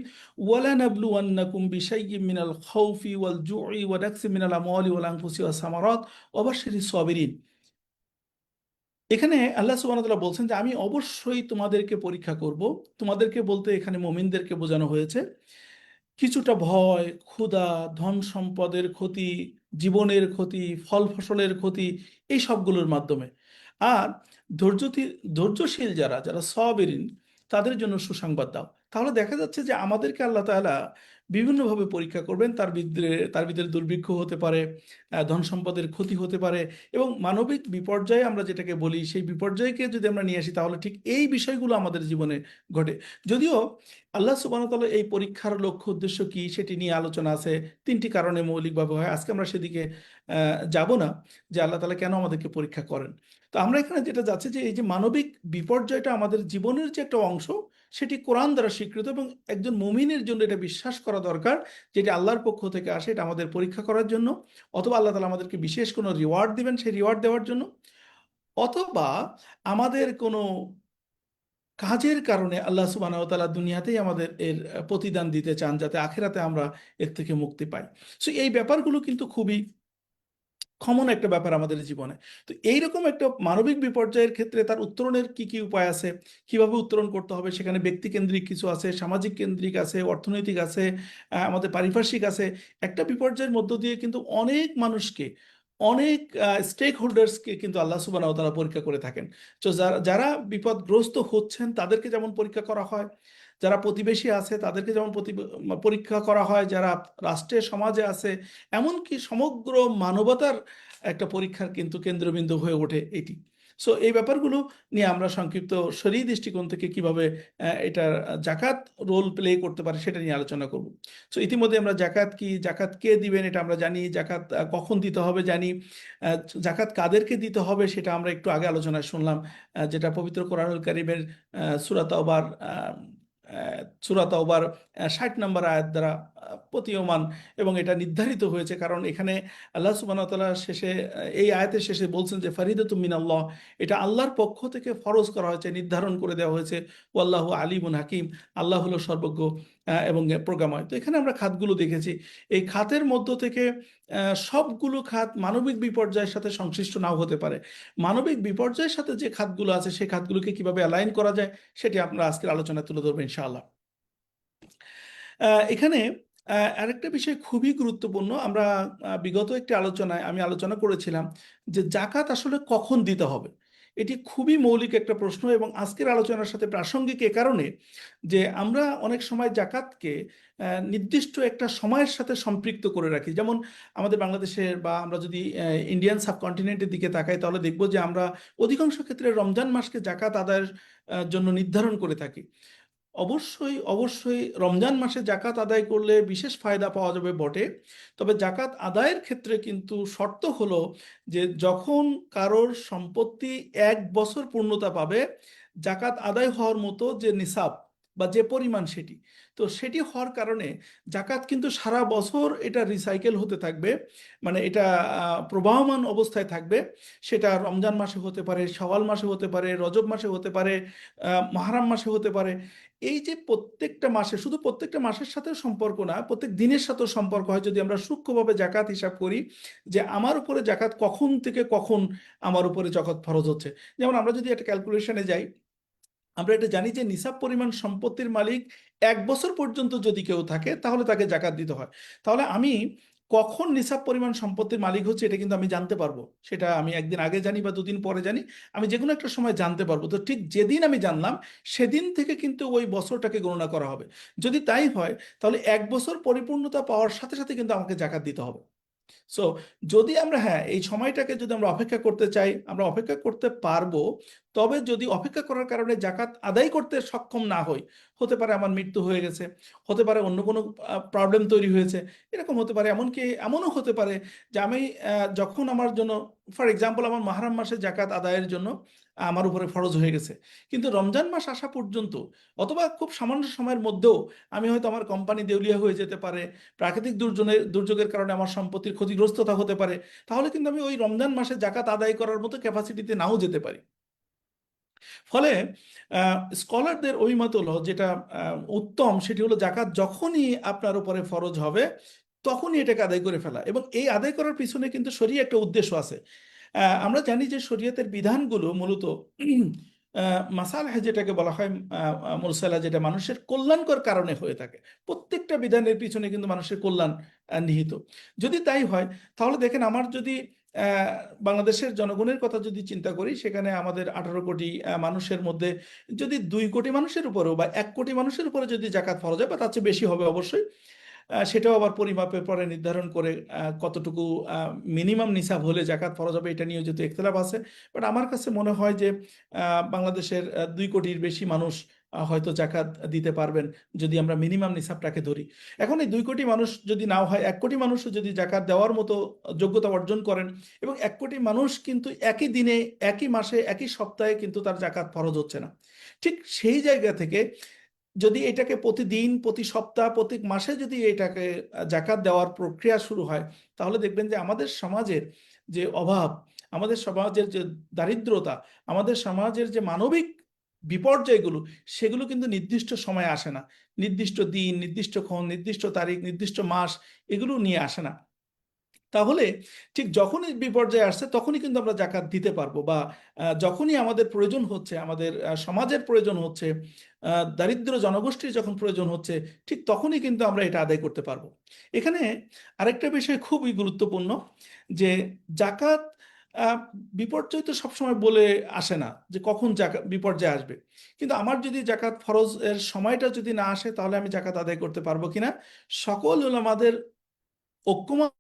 ওয়ালা নাবলুওয়ান্নাকুম বিশাইয়্যিম মিনাল খাউফি ওয়াল জুই ওয়া নাকসিম মিনাল আমওয়ালি ওয়াল আনফুসি ওয়াস সামারাত ওয়া বাশশিরিস সাবিরিন। এখানে আল্লাহ সুবহানাহু ওয়া তাআলা বলছেন যে আমি অবশ্যই তোমাদেরকে পরীক্ষা করব। তোমাদেরকে বলতে এখানে মুমিনদেরকে বোঝানো হয়েছে। কিছুটা ভয়, ক্ষুধা, ধন সম্পদের ক্ষতি, জীবনের ক্ষতি, ফল ফসলের ক্ষতি, এই সবগুলোর মাধ্যমে। আর ধৈর্যশীল যারা যারা সাবিরিন, তাদের জন্য সুসংবাদ দাও। তাহলে দেখা যাচ্ছে যে আমাদেরকে আল্লাহ তাআলা বিভিন্নভাবে পরীক্ষা করবেন। তার ভিতরে দুর্ভিক্ষ হতে পারে, ধন সম্পদের ক্ষতি হতে পারে, এবং মানবিক বিপর্যয় আমরা যেটাকে বলি, সেই বিপর্যয়কে যদি আমরা নিয়ে আসি, তাহলে ঠিক এই বিষয়গুলো আমাদের জীবনে ঘটে। যদিও আল্লাহ সুবহানাহু ওয়া তাআলা এই পরীক্ষার লক্ষ্য উদ্দেশ্য কি সেটি নিয়ে আলোচনা আছে, তিনটি কারণে মৌলিকভাবে হয়। আজকে আমরা সেদিকে যাব না যে আল্লাহ তাআলা কেন আমাদেরকে পরীক্ষা করেন। তো আমরা এখানে যেটা যাচ্ছে যে এই যে মানবিক বিপর্যয়টা আমাদের জীবনের যে একটা অংশ, সেটি কোরআন দ্বারা স্বীকৃত, এবং একজন মুমিনের জন্য এটা বিশ্বাস করা দরকার যেটি আল্লাহর পক্ষ থেকে আসে, এটা আমাদের পরীক্ষা করার জন্য, অথবা আল্লাহ তাআলা আমাদেরকে বিশেষ কোনো রিওয়ার্ড দিবেন, সেই রিওয়ার্ড দেওয়ার জন্য, অথবা আমাদের কোনো কাজের কারণে আল্লাহ সুবহানাহু ওয়া তাআলা দুনিয়াতেই আমাদের এর প্রতিদান দিতে চান, যাতে আখিরাতে আমরা এর থেকে মুক্তি পাই। সো এই ব্যাপারগুলো কিন্তু খুবই কমন একটা ব্যাপার আমাদের জীবনে। তো এইরকম একটা মানবিক বিপর্যয়ের ক্ষেত্রে তার উত্তরণের কি কি উপায় আছে, কিভাবে উত্তরণ করতে হবে, সেখানে ব্যক্তি কেন্দ্রিক কিছু আছে, সামাজিক কেন্দ্রিক আছে, অর্থনৈতিক আছে, আমাদের পারিপার্শ্বিক আছে। একটা বিপর্যয়ের মধ্য দিয়ে কিন্তু অনেক মানুষকে, অনেক স্টেক হোল্ডার্সকে কিন্তু আল্লাহ সুবহানাহু ওয়া তাআলা পরীক্ষা করে থাকেন। তো যারা যারা বিপদগ্রস্ত হচ্ছেন তাদেরকে যেমন পরীক্ষা করা হয়, যারা প্রতিবেশী আছে তাদেরকে যেমন পরীক্ষা করা হয়, যারা রাষ্ট্রে সমাজে আছে, এমনকি সমগ্র মানবতার একটা পরীক্ষার কিন্তু কেন্দ্রবিন্দু হয়ে ওঠে এটি। সো এই ব্যাপারগুলো নিয়ে আমরা সংক্ষিপ্ত শরীয়ী দৃষ্টিকোণ থেকে কিভাবে এটার জাকাত রোল প্লে করতে পারে সেটা নিয়ে আলোচনা করব। সো ইতিমধ্যে আমরা জাকাত কি, জাকাত কে দিবেন এটা আমরা জানি, জাকাত কখন দিতে হবে জানি, জাকাত কাদেরকে দিতে হবে সেটা আমরা একটু আগে আলোচনায় শুনলাম, যেটা পবিত্র কোরআনুল কারীমের সূরা তাওবার 60 নম্বর আয়াত দ্বারা প্রতীয়মান, এবং এটা নির্ধারিত হয়েছে। কারণ এখানে আল্লাহ সুবহানাহু ওয়া তাআলা শেষে, এই আয়াতের শেষে বলছেন যে ফারিদাতুম মিনাল্লাহ, এটা আল্লাহর পক্ষ থেকে ফরজ করা হয়েছে, নির্ধারণ করে দেওয়া হয়েছে। ওয়াল্লাহু আলিমুন হাকিম, আল্লাহ হলো সর্বজ্ঞ এবং প্রজ্ঞাময়। তো এখানে আমরা খাতগুলো দেখেছি। এই খাতের মধ্য থেকে সবগুলো খাত মানবিক বিপর্যয়ের সাথে সংশ্লিষ্ট নাও হতে পারে। মানবিক বিপর্যয়ের সাথে যে খাতগুলো আছে, সেই খাতগুলোকে কিভাবে অ্যালাইন করা যায় সেটি আমরা আজকের আলোচনায় তুলে ধরবো ইনশাআল্লাহ। এখানে আরেকটা বিষয় খুবই গুরুত্বপূর্ণ। আমরা বিগত একটি আলোচনায় আমি আলোচনা করেছিলাম যে জাকাত আসলে কখন দিতে হবে। এটি খুবই মৌলিক একটা প্রশ্ন, এবং আজকের আলোচনার সাথে প্রাসঙ্গিক এ কারণে যে আমরা অনেক সময় জাকাতকে নির্দিষ্ট একটা সময়ের সাথে সম্পৃক্ত করে রাখি। যেমন আমাদের বাংলাদেশের, বা আমরা যদি ইন্ডিয়ান সাবকন্টিনেন্টের দিকে তাকাই, তাহলে দেখব যে আমরা অধিকাংশ ক্ষেত্রে রমজান মাসকে জাকাত আদায়ের জন্য নির্ধারণ করে থাকি। অবশ্যই অবশ্যই রমজান মাসে জাকাত আদায় করলে বিশেষ ফায়দা পাওয়া যাবে বটে, তবে জাকাত আদায়ের ক্ষেত্রে কিন্তু শর্ত হলো যে যখন কারোর সম্পত্তি 1 বছর পূর্ণতা পাবে, জাকাত আদায় হওয়ার মতো যে নিসাব বা যে পরিমাণ সেটি, তো সেটি হওয়ার কারণে জাকাত কিন্তু সারা বছর এটা রিসাইকেল হতে থাকবে, মানে এটা প্রবাহমান অবস্থায় থাকবে। সেটা রমজান মাসে হতে পারে, শাওয়াল মাসে হতে পারে, রজব মাসে হতে পারে, মুহররম মাসে হতে পারে। এই যে প্রত্যেকটা মাসে, শুধু প্রত্যেকটা মাসের সাথেও সম্পর্ক না, প্রত্যেক দিনের সাথেও সম্পর্ক হয় যদি আমরা সূক্ষ্মভাবে জাকাত হিসাব করি, যে আমার উপরে জাকাত কখন থেকে কখন আমার উপরে জাকাত ফরজ হচ্ছে। যেমন আমরা যদি একটা ক্যালকুলেশনে যাই, আমরা এটা জানি যে নিসাব পরিমাণ সম্পত্তির মালিক 1 বছর পর্যন্ত যদি কেউ থাকে তাহলে তাকে জাকাত দিতে হয়। তাহলে আমি কখন নিসাব পরিমাণ সম্পত্তির মালিক হচ্ছে এটা কিন্তু আমি জানতে পারবো, সেটা আমি একদিন আগে জানি বা দুদিন পরে জানি, আমি যে কোনো একটা সময় জানতে পারবো। তো ঠিক যেদিন আমি জানলাম সেদিন থেকে কিন্তু ওই বছরটাকে গণনা করা হবে। যদি তাই হয় তাহলে 1 বছর পরিপূর্ণতা পাওয়ার সাথে সাথে কিন্তু আমাকে জাকাত দিতে হবে। সো যদি আমরা, হ্যাঁ, এই সময়টাকে যদি আমরা অপেক্ষা করতে চাই আমরা অপেক্ষা করতে পারবো। তবে যদি অপেক্ষা করার কারণে জাকাত আদায় করতে সক্ষম না হই, হতে পারে আমার মৃত্যু হয়ে গেছে, হতে পারে অন্য কোনো প্রবলেম তৈরি হয়েছে, এরকম হতে পারে, এমনকি এমনও হতে পারে যে আমি যখন আমার জন্য, ফর এক্সাম্পল, আমার মুহররম মাসে জাকাত আদায়ের জন্য আমার উপরে ফরজ হয়ে গেছে, কিন্তু রমজান মাস আসা পর্যন্ত অথবা খুব সামান্য সময়ের মধ্যেও আমি হয়তো, আমার কোম্পানি দেউলিয়া হয়ে যেতে পারে, প্রাকৃতিক দুর্যোগের কারণে আমার সম্পত্তির ক্ষতিগ্রস্ততা হতে পারে, তাহলে কিন্তু আমি ওই রমজান মাসে জাকাত আদায় করার মতো ক্যাপাসিটিতে নাও যেতে পারি। ফলে স্কলারদের অভিমত হলো যেটা উত্তম, সেটি হলো জাকাত যখনই আপনার উপরে ফরজ হবে তখনই এটাকে আদায় করে ফেলা। এবং এই আদায় করার পিছনে কিন্তু শরীয়ত একটা উদ্দেশ্য আছে। আমরা জানি যে শরীয়তের বিধানগুলো মূলত মাসালেহ যেটাকে বলা হয়, মুরসালা, যেটা মানুষের কল্যাণকর কারণে হয়ে থাকে। প্রত্যেকটা বিধানের পিছনে কিন্তু মানুষের কল্যাণ নিহিত। যদি তাই হয় তাহলে দেখেন, আমার যদি আহ, বাংলাদেশের জনগণের কথা যদি চিন্তা করি, সেখানে আমাদের 18 কোটি মানুষের মধ্যে যদি 2 কোটি মানুষের উপরেও বা 1 কোটি মানুষের উপরে যদি জাকাত ফরজ হয়, বা তার চেয়ে বেশি হবে অবশ্যই, সেটাও আবার পরিমাপের পরে নির্ধারণ করে কতটুকু মিনিমাম নিসাব হলে জাকাত ফরজ হবে এটা নিয়ে যেহেতু ইখতিলাফ আছে। বাট আমার কাছে মনে হয় যে বাংলাদেশের 2 কোটির বেশি মানুষ হয়তো জাকাত দিতে পারবেন যদি আমরা মিনিমাম নিসাবটাকে ধরি। এখন এই 2 কোটি মানুষ যদি নাও হয়, 1 কোটি মানুষও যদি জাকাত দেওয়ার মতো যোগ্যতা অর্জন করেন, এবং 1 কোটি মানুষ কিন্তু একই দিনে, একই মাসে, একই সপ্তাহে কিন্তু তার জাকাত ফরজ হচ্ছে না, ঠিক সেই জায়গা থেকে যদি এটাকে প্রতিদিন, প্রতি সপ্তাহ, প্রতি মাসে যদি এটাকে জাকাত দেওয়ার প্রক্রিয়া শুরু হয়, তাহলে দেখবেন যে আমাদের সমাজের যে অভাব, আমাদের সমাজের যে দারিদ্রতা, আমাদের সমাজের যে মানবিক বিপর্যয়গুলো, সেগুলো কিন্তু নির্দিষ্ট সময়ে আসে না, নির্দিষ্ট দিন, নির্দিষ্ট ক্ষণ, নির্দিষ্ট তারিখ, নির্দিষ্ট মাস এগুলো নিয়ে আসে না। তাহলে ঠিক যখনই বিপর্যয় আসছে তখনই কিন্তু আমরা জাকাত দিতে পারবো, বা যখনই আমাদের প্রয়োজন হচ্ছে, আমাদের সমাজের প্রয়োজন হচ্ছে, দারিদ্র জনগোষ্ঠীর যখন প্রয়োজন হচ্ছে, ঠিক তখনই কিন্তু আমরা এটা আদায় করতে পারবো। এখানে আরেকটা বিষয় খুবই গুরুত্বপূর্ণ, যে জাকাত আহ, বিপর্যয় তো সবসময় বলে আসে না যে কখন জাকাত বিপর্যয় আসবে, কিন্তু আমার যদি জাকাত ফরজ এর সময়টা যদি না আসে তাহলে আমি জাকাত আদায় করতে পারবো কিনা, সকল উলামাদের ঐক্যমত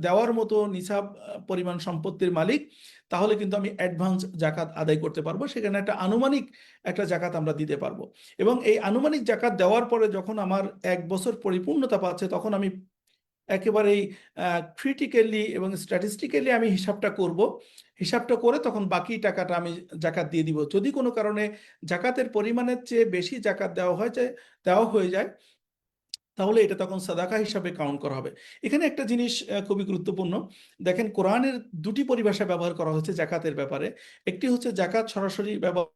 দেওয়ার মতো নিসাব পরিমাণ সম্পত্তির মালিক, তাহলে কিন্তু আমি অ্যাডভান্স জাকাত আদায় করতে পারবো, সেখানে একটা আনুমানিক একটা জাকাত আমরা দিতে পারবো। এবং এই আনুমানিক জাকাত দেওয়ার পরে যখন আমার 1 বছর পরিপূর্ণতা পাচ্ছে, তখন আমি একেবারেই ক্রিটিক্যালি এবং স্ট্যাটিস্টিক্যালি আমি হিসাবটা করব, হিসাবটা করে তখন বাকি টাকাটা আমি জাকাত দিয়ে দিব। যদি কোনো কারণে জাকাতের পরিমাণের চেয়ে বেশি জাকাত দেওয়া হয়ে যায়, তাহলে এটা তখন সাদাকা হিসাবে কাউন্ট করা হবে। এখানে একটা জিনিস খুবই গুরুত্বপূর্ণ। দেখেন, কোরআনের 2টি পরিভাষা ব্যবহার করা হচ্ছে জাকাতের ব্যাপারে। একটি হচ্ছে জাকাত সরাসরি ব্যবহার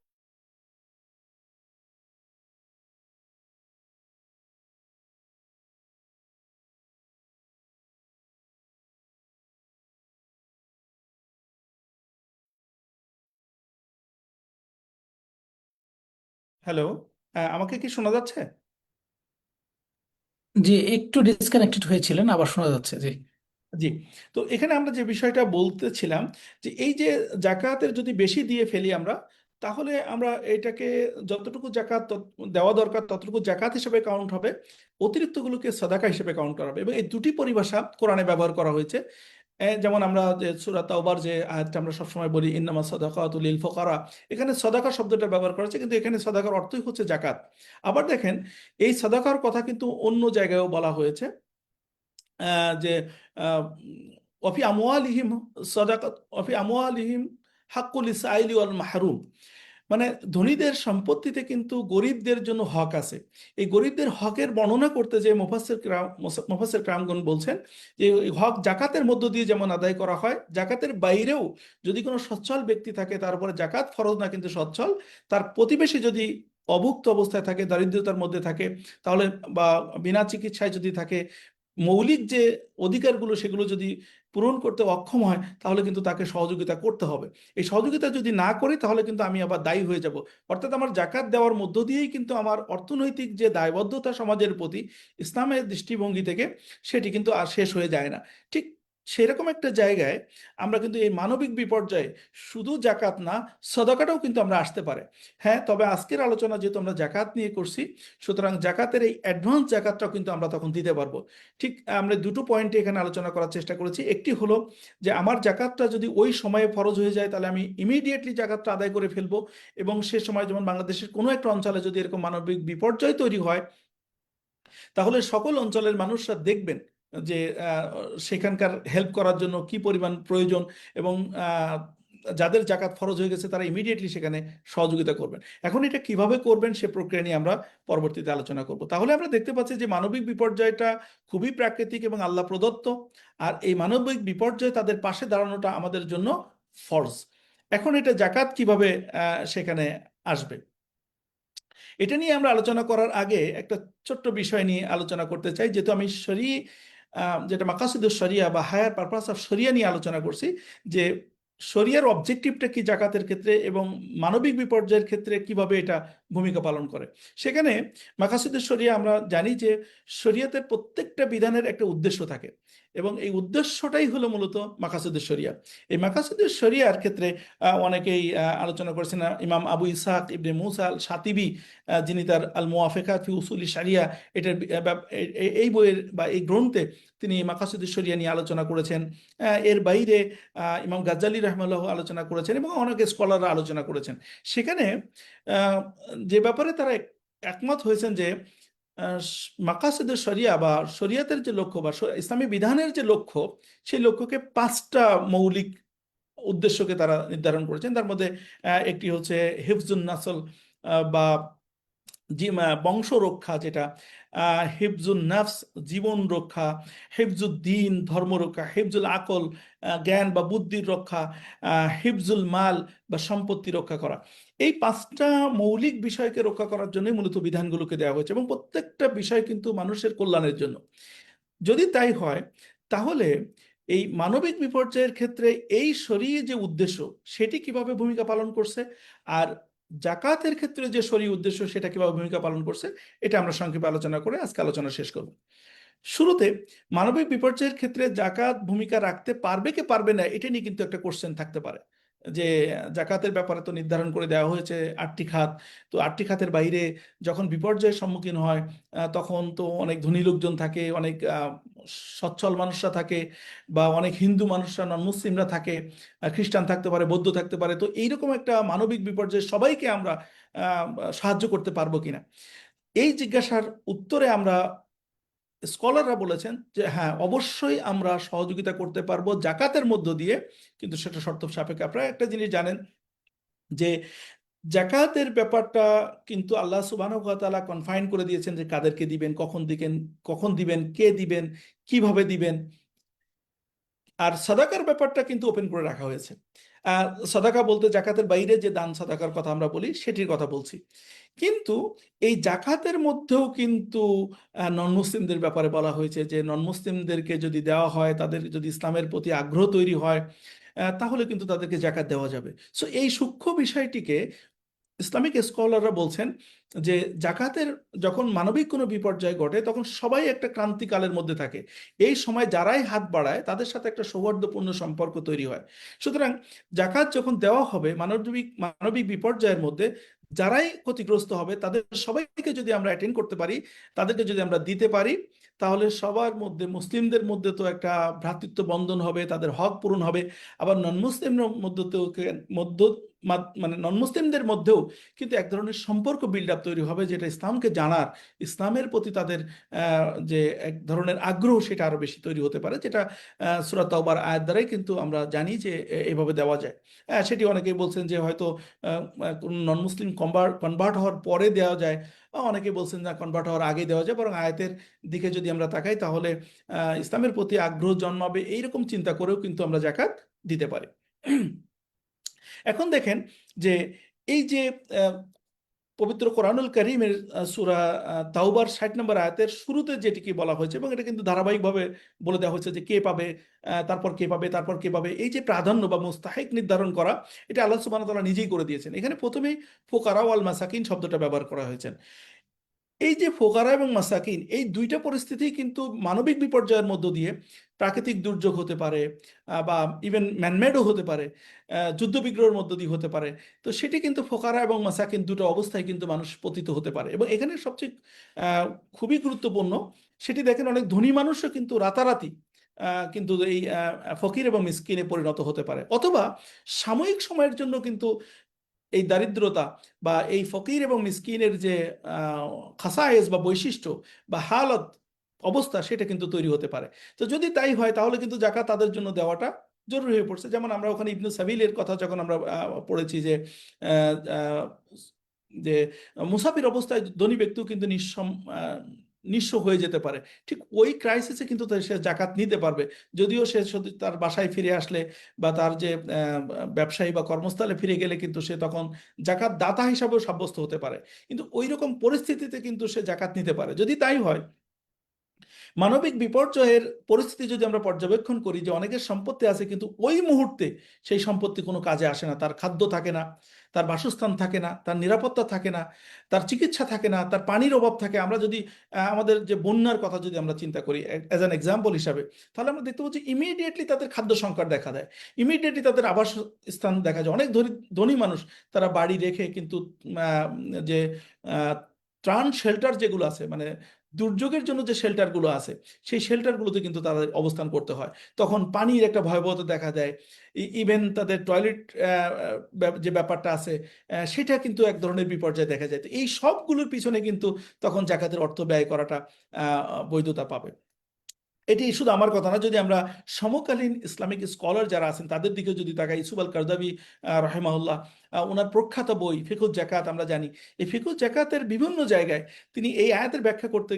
হ্যালো, আমাকে কি শোনা যাচ্ছে? জি, একটু ডিসকানেক্টেড হয়েছিলেন, আবার শোনা যাচ্ছে। জি। জি। তো এখানে আমরা যে বিষয়টা বলতেছিলাম, যে এই যে জাকাতের যদি বেশি দিয়ে ফেলি আমরা, তাহলে আমরা এটাকে যতটুকু জাকাত দেওয়া দরকার ততটুকু জাকাত হিসেবে কাউন্ট হবে, অতিরিক্তগুলোকে সাদাকা হিসেবে কাউন্ট করা হবে। এবং এই দুটি পরিভাষা কোরআনে ব্যবহার করা হয়েছে। যেমন আমরা যে সূরা তাওবার যে আয়াতটা আমরা সবসময় বলি, ইন্নামা সাদাকাতু লিল ফুকারা, এখানে সাদাকা শব্দটা ব্যবহার করা হয়েছে, কিন্তু এখানে সাদাকার অর্থই হচ্ছে জাকাত। আবার দেখেন, এই সাদাকার কথা কিন্তু অন্য জায়গায়ও বলা হয়েছে, যে অফি আমওয়ালিহিম সাদাকাত, অফি আমওয়ালিহিম হাক্কুল লিসাইলি ওয়াল মাহরুম, মানে ধনীদের সম্পত্তিতে কিন্তু গরিবদের জন্য হক আছে। এই গরিবদের হকের বর্ণনা করতে যে মুফাসসির কিরামগণ বলছেন যে এই হক জাকাতের মধ্য দিয়ে যেমন আদায় করা হয়, জাকাতের বাইরেও যদি কোনো সচ্ছল ব্যক্তি থাকে, তারপরে জাকাত ফরজ না কিন্তু সচ্ছল, তার প্রতিবেশী যদি অভুক্ত অবস্থায় থাকে, দারিদ্রতার মধ্যে থাকে, তাহলে বা বিনা চিকিৎসায় যদি থাকে, মৌলিক যে অধিকারগুলো সেগুলো যদি পূরণ করতে অক্ষম হয়, তাহলে কিন্তু তাকে সহযোগিতা করতে হবে। এই সহযোগিতা যদি না করি, তাহলে কিন্তু আমি আবার দায়ী হয়ে যাব। অর্থাৎ আমার জাকাত দেওয়ার মধ্য দিয়েই কিন্তু আমার অর্থনৈতিক যে দায়বদ্ধতা সমাজের প্রতি ইসলামের দৃষ্টিভঙ্গি থেকে, সেটি কিন্তু আর শেষ হয়ে যায় না। ঠিক সেরকম একটা জায়গায় আমরা কিন্তু এই মানবিক বিপর্যয়ে শুধু জাকাত না, সদাকাটাও কিন্তু আমরা আসতে পারে। হ্যাঁ, তবে আজকের আলোচনা যেহেতু আমরা জাকাত নিয়ে করছি, সুতরাং জাকাতের এই অ্যাডভান্স জাকাতটাও কিন্তু আমরা তখন দিতে পারবো। ঠিক আমরা দুটো পয়েন্টে এখানে আলোচনা করার চেষ্টা করেছি। একটি হলো যে আমার জাকাতটা যদি ওই সময়ে ফরজ হয়ে যায়, তাহলে আমি ইমিডিয়েটলি জাকাতটা আদায় করে ফেলবো। এবং সে সময় যেমন বাংলাদেশের কোনো একটা অঞ্চলে যদি এরকম মানবিক বিপর্যয় তৈরি হয়, তাহলে সকল অঞ্চলের মানুষরা দেখবেন যে সেখানকার হেল্প করার জন্য কি পরিমাণ প্রয়োজন, এবং যাদের জাকাত ফরজ হয়ে গেছে তারা ইমিডিয়েটলি সেখানে সহযোগিতা করবেন। এখন এটা কিভাবে করবেন সে প্রক্রিয়া নিয়ে আমরা পরবর্তীতে আলোচনা করব। তাহলে আমরা দেখতে পাচ্ছি যে মানবিক বিপর্যয়টা খুবই প্রাকৃতিক এবং আল্লাহ প্রদত্ত, আর এই মানবিক বিপর্যয় তাদের পাশে দাঁড়ানোটা আমাদের জন্য ফরজ। এখন এটা জাকাত কিভাবে সেখানে আসবে, এটা নিয়ে আমরা আলোচনা করার আগে একটা ছোট্ট বিষয় নিয়ে আলোচনা করতে চাই। যেহেতু আমি যেটা মাকাসিদুস শরিয়া বা হায়ার পারপাস অফ শরিয়া নিয়ে আলোচনা করছি, যে শরিয়ার অবজেক্টিভটা কি জাকাতের ক্ষেত্রে এবং মানবিক বিপর্যয়ের ক্ষেত্রে কিভাবে এটা ভূমিকা পালন করে। সেখানে মাকাসিদুস শরিয়া আমরা জানি যে শরিয়াতের প্রত্যেকটা বিধানের একটা উদ্দেশ্য থাকে, এবং এই উদ্দেশ্যটাই হলো মূলত মাকাসিদুস শরিয়া। এই মাকাসিদুস শরিয়ার ক্ষেত্রে অনেকেই আলোচনা করেছেন। ইমাম আবু ইসহাক ইবনে মুসা আল শাতিবি, যিনি তার আল মুওয়াফিকাত ফি উসুলি শারিয়া, এটার এই বইয়ের বা এই গ্রন্থে তিনি মাকাসিদুস শরিয়া নিয়ে আলোচনা করেছেন। এর বাইরে ইমাম গাজ্জালি রাহমাহুল্লাহ আলোচনা করেছেন, এবং অনেক স্কলাররা আলোচনা করেছেন। সেখানে যে ব্যাপারে তারা একমত হয়েছেন যে মাকাসিদুস শরিয়া বা শরিয়াতের যে লক্ষ্য বা ইসলামী বিধানের যে লক্ষ্য, সেই লক্ষ্যকে 5টা মৌলিক উদ্দেশ্যকে তারা নির্ধারণ করেছেন। তার মধ্যে একটি হচ্ছে হিফজুন নাসল বা বংশ রক্ষা, যেটা হিফজুন নাফস জীবন রক্ষা, হিফজুদ্দিন ধর্ম রক্ষা, হিফজুল আকল জ্ঞান বা বুদ্ধির রক্ষা, হিফজুল মাল বা সম্পত্তি রক্ষা করা। এই 5টা মৌলিক বিষয়কে রক্ষা করার জন্যই মূলত বিধানগুলোকে দেওয়া হয়েছে, এবং প্রত্যেকটা বিষয় কিন্তু মানুষের কল্যাণের জন্য। যদি তাই হয়, তাহলে এই মানবিক বিপর্যয়ের ক্ষেত্রে এই শরীয়ী যে উদ্দেশ্য সেটি কিভাবে ভূমিকা পালন করছে, আর জাকাতের ক্ষেত্রে যে শরীয়ী উদ্দেশ্য সেটা কিভাবে ভূমিকা পালন করছে, এটা আমরা সংক্ষেপে আলোচনা করে আজকে আলোচনা শেষ করব। শুরুতে মানবিক বিপর্যয়ের ক্ষেত্রে জাকাত ভূমিকা রাখতে পারবে কি পারবে না, এটা নিয়ে কিন্তু একটা কোশ্চেন থাকতে পারে। যে জাকাতের ব্যাপারে তো নির্ধারণ করে দেওয়া হয়েছে 8টি খাত, তো 8টি খাতের বাইরে যখন বিপর্যয়ের সম্মুখীন হয়, তখন তো অনেক ধনী লোকজন থাকে, অনেক সচ্ছল মানুষরা থাকে, বা অনেক হিন্দু মানুষরা, নন মুসলিমরা থাকে, খ্রিস্টান থাকতে পারে, বৌদ্ধ থাকতে পারে। তো এইরকম একটা মানবিক বিপর্যয়ে সবাইকে আমরা সাহায্য করতে পারবো কিনা, এই জিজ্ঞাসার উত্তরে আমরা স্কলাররা বলেছেন যে হ্যাঁ, অবশ্যই আমরা সহযোগিতা করতে পারবো জাকাতের মধ্য দিয়ে, কিন্তু সেটা শর্ত সাপেক্ষে। আপনারা একটা জিনিস জানেন যে জাকাতের ব্যাপারটা কিন্তু আল্লাহ সুবহানাহু ওয়া তাআলা কনফাইন করে দিয়েছেন যে কাদেরকে দিবেন, কখন দিবেন, কে দিবেন, কিভাবে দিবেন। আর সাদাকার ব্যাপারটা কিন্তু ওপেন করে রাখা হয়েছে। সাদাকা বলতে জাকাতের বাইরে যে দান সাদাকার কথা আমরা বলি সেটির কথা বলছি। কিন্তু এই জাকাতের মধ্যেও কিন্তু নন মুসলিমদের ব্যাপারে বলা হয়েছে যে নন মুসলিমদেরকে যদি দেওয়া হয়, তাদের যদি ইসলামের প্রতি আগ্রহ তৈরি হয়, তাহলে কিন্তু তাদেরকে জাকাত দেওয়া যাবে। সো এই সূক্ষ্ম বিষয়টিকে ইসলামিক স্কলাররা বলছেন যে জাকাতের যখন মানবিক কোনো বিপর্যয় ঘটে তখন সবাই একটা ক্রান্তিকালের মধ্যে থাকে। এই সময় যারাই হাত বাড়ায় তাদের সাথে একটা সৌহার্দ্যপূর্ণ সম্পর্ক তৈরি হয়। সুতরাং জাকাত যখন দেওয়া হবে মানবিক বিপর্যয়ের মধ্যে যারাই ক্ষতিগ্রস্ত হবে তাদের সবাইকে যদি আমরা অ্যাটেন্ড করতে পারি, তাদেরকে যদি আমরা দিতে পারি, তাহলে সবার মধ্যে, মুসলিমদের মধ্যে তো একটা ভ্রাতৃত্ব বন্ধন হবে, তাদের হক পূরণ হবে। আবার নন মুসলিমদের মানে নন মুসলিমদের মধ্যেও কিন্তু এক ধরনের সম্পর্ক বিল্ড আপ তৈরি হবে, যেটা ইসলামকে জানার, ইসলামের প্রতি তাদের যে এক ধরনের আগ্রহ সেটা আরো বেশি তৈরি হতে পারে, যেটা সূরা তাওবার আয়াত দ্বারাই কিন্তু আমরা জানি যে এভাবে দেওয়া যায়। সেটি অনেকেই বলছেন যে হয়তো নন মুসলিম কনভার্ট হওয়ার পরে দেওয়া যায়, অনেকে বলছেন না কনভার্ট হওয়ার আগে দেওয়া যায়। বরং আয়াতের দিকে যদি আমরা তাকাই তাহলে ইসলামের প্রতি আগ্রহ জন্মাবে, এইরকম চিন্তা করেও কিন্তু আমরা জাকাত দিতে পারি। এখন দেখেন যে এই যে পবিত্র কোরআনুল কারীমের সূরা তাওবার 60 নম্বর আয়াতের শুরুতে যেটিকে বলা হয়েছে, এবং এটা কিন্তু ধারাবাহিকভাবে বলে দেওয়া হয়েছে যে কে পাবে, তারপর কে পাবে, তারপর কে পাবে, এই যে প্রাধান্য বা মুস্তাহিক নির্ধারণ করা, এটা আল্লাহ সুবহানাহু ওয়া তাআলা নিজেই করে দিয়েছেন। এখানে প্রথমেই ফুকারা ওয়াল মাসাকিন শব্দটা ব্যবহার করা হয়েছে। এই যে ফোকারা এবং মাসাকিন, এই দুইটা পরিস্থিতি কিন্তু মানবিক বিপর্যয়ের মধ্য দিয়ে, প্রাকৃতিক দুর্যোগ হতে পারে বা ইভেন ম্যানমেডও হতে পারে, যুদ্ধবিগ্রহের মধ্য দিয়ে হতে পারে। তো সেটি কিন্তু ফোকারা এবং মাসাকিন দুটো অবস্থায় কিন্তু মানুষ পতিত হতে পারে। এবং এখানে সবচেয়ে খুবই গুরুত্বপূর্ণ সেটি দেখেন, অনেক ধনী মানুষও কিন্তু রাতারাতি কিন্তু এই ফকির এবং মিসকিনে পরিণত হতে পারে, অথবা সাময়িক সময়ের জন্য কিন্তু এই দারিদ্রতা বা এই ফকির এবং মিসকিনের যে খাসায়েস বা বৈশিষ্ট্য বা হালত অবস্থা, সেটা কিন্তু তৈরি হতে পারে। তো যদি তাই হয় তাহলে কিন্তু জাকাত তাদের জন্য দেওয়াটা জরুরি হয়ে পড়ছে। যেমন আমরা ওখানে ইবনু সাবিলের কথা যখন আমরা পড়েছি যে আহ, আহ, যে মুসাফির অবস্থায় ধনী ব্যক্তিও কিন্তু নিঃস্ব হয়ে যেতে পারে। ঠিক ওই ক্রাইসিসে কিন্তু সে জাকাত নিতে পারবে, যদিও সে শুধু তার বাসায় ফিরে আসলে বা তার যে ব্যবসায়ী বা কর্মস্থলে ফিরে গেলে কিন্তু সে তখন জাকাত দাতা হিসাবেও সাব্যস্ত হতে পারে। কিন্তু ওই রকম পরিস্থিতিতে কিন্তু সে জাকাত নিতে পারে। যদি তাই হয়, মানবিক বিপর্যয়ের পরিস্থিতি যদি আমরা পর্যবেক্ষণ করি যে অনেকের সম্পত্তি আছে কিন্তু ওই মুহূর্তে সেই সম্পত্তি কোনো কাজে আসে না, তার খাদ্য থাকে না, তার বাসস্থান থাকে না, তার নিরাপত্তা থাকে না, তার চিকিৎসা থাকে না, তার পানির অভাব থাকে। আমরা যদি আমাদের যে বন্যার কথা যদি আমরা চিন্তা করি অ্যাজ অ্যান এক্সাম্পল হিসাবে, তাহলে আমরা দেখতে পাচ্ছি ইমিডিয়েটলি তাদের খাদ্য সংকট দেখা দেয়, ইমিডিয়েটলি তাদের আবাসস্থান দেখা যায়। অনেক ধনী মানুষ তারা বাড়ি রেখে কিন্তু যে ত্রাণ শেল্টার যেগুলো আছে, মানে দুর্যোগের জন্য যে শেল্টারগুলো আছে, সেই শেল্টারগুলোতে কিন্তু তাদের অবস্থান করতে হয়। তখন পানির একটা ভয়াবহতা দেখা দেয়, ইভেন তাদের টয়লেট যে ব্যাপারটা আছে, সেটা কিন্তু এক ধরনের বিপর্যয় দেখা যায়। তো এই সবগুলোর পিছনে কিন্তু তখন জাকাতের অর্থ ব্যয় করাটা বৈধতা পাবে। এটি শুধু আমার কথা না, যদি আমরা সমকালীন ইসলামিক স্কলার যারা আছেন তাদের দিকে যদি তাকাই, ইউসুফ আল কারদাবি রাহিমাহুল্লাহ, ওনার প্রখ্যাত বই ফিকুহ জাকাত, আমরা জানি এই ফিকুহ জাকাতের বিভিন্ন জায়গায় তিনি এই আয়াতের ব্যাখ্যা করতে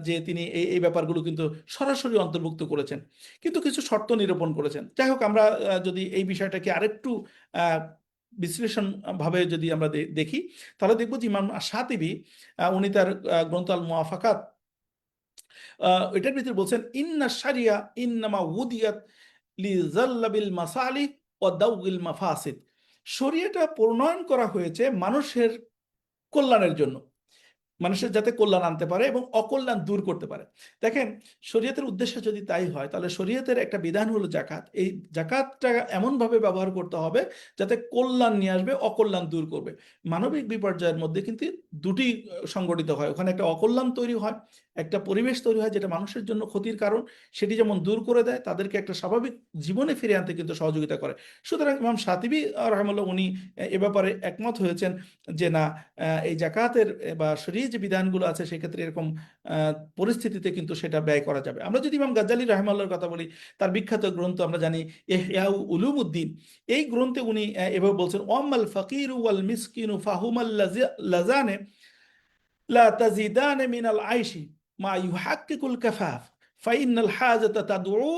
যে তিনি এই ব্যাপারগুলো কিন্তু সরাসরি অন্তর্ভুক্ত করেছেন, কিন্তু কিছু শর্ত নিরূপণ করেছেন। যাই হোক, আমরা যদি এই বিষয়টাকে আরেকটু বিশ্লেষণ ভাবে যদি আমরা দেখি, তাহলে দেখবো যে ইমাম শাতিবি উনি তার গ্রন্থ আল মুওয়াফাকাত, এটার ভিতরে বলছেন ইন্না শারিয়া ইন্নামা উদিয়াত লিজাল্লাবিল মাসালিহ ওয়া দাউগিল মাফাসিদ। শরিয়াটা প্রণয়ন করা হয়েছে মানুষের কল্যাণের জন্য, মানুষের যাতে কল্যাণ আনতে পারে এবং অকল্যাণ দূর করতে পারে। দেখেন, শরীয়তের উদ্দেশ্য যদি তাই হয়, তাহলে শরীয়তের একটা বিধান হলো জাকাত। এই জাকাতটা এমনভাবে ব্যবহার করতে হবে যাতে কল্যাণ নিয়ে আসবে, অকল্যাণ দূর করবে। মানবিক বিপর্যয়ের মধ্যে কিন্তু দুটি সংগঠিত হয়, ওখানে একটা অকল্যাণ তৈরি হয়, একটা পরিবেশ তৈরি হয় যেটা মানুষের জন্য ক্ষতির কারণ, সেটি যেমন দূর করে দেয়, তাদেরকে একটা স্বাভাবিক জীবনে ফিরে আনতে কিন্তু সহযোগিতা করে। সুতরাং ইমাম শাতিবি রাহিমাহুল্লাহ উনি এ ব্যাপারে একমত হয়েছেন যে না, এই জাকাতের বা শরীয়ত যে বিধানগুলো আছে সেক্ষেত্রে এরকম পরিস্থিতিতে কিন্তু সেটা ব্যয় করা যাবে। আমরা যদি ইমাম গাজ্জালী রাহিমাহুল্লাহর কথা বলি, তার বিখ্যাত গ্রন্থ আমরা জানি ইহয়া উলুমুদ্দিন, এই গ্রন্থে উনি এভাবে বলছেন, ওয়াম্মাল ফাকিরু ওয়াল মিসকিনু ফাহুমাল লাজানে লা তাজিদানে মিনাল আইশি মা ইউহাক্কিকুল কাফাফ ফাইন্নাল হাজাতা তাদউ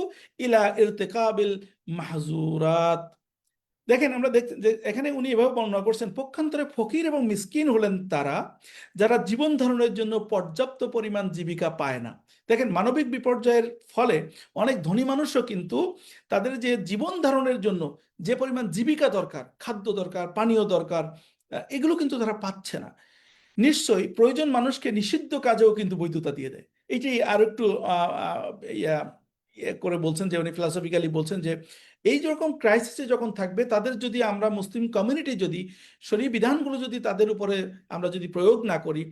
ইলা ইরতিকাবিল মাহজুরাত। দেখেন, আমরা দেখতে যে এখানে উনি এভাবে বর্ণনা করছেন, পক্ষান্তরে ফকির এবং মিসকিন হলেন তারা যারা জীবন ধারণের জন্য পর্যাপ্ত পরিমাণ জীবিকা পায় না। দেখেন, মানবিক বিপর্যয়ের ফলে অনেক ধনী মানুষও কিন্তু তাদের যে জীবন ধারণের জন্য যে পরিমাণ জীবিকা দরকার, খাদ্য দরকার, পানীয় দরকার, এগুলো কিন্তু তারা পাচ্ছে না। নিশ্চয়ই প্রয়োজন মানুষকে নিষিদ্ধ কাজেও কিন্তু বৈধতা দিয়ে দেয়। এইটি আর একটু করে বলছেন যে উনি ফিলসফিক্যালি বলছেন যে এই যেরকম ক্রাইসিসে যখন থাকবে তাদের যদি আমরা মুসলিম কমিউনিটি যদি শরীয়ত বিধানগুলো যদি তাদের উপরে আমরা যদি প্রয়োগ না করি,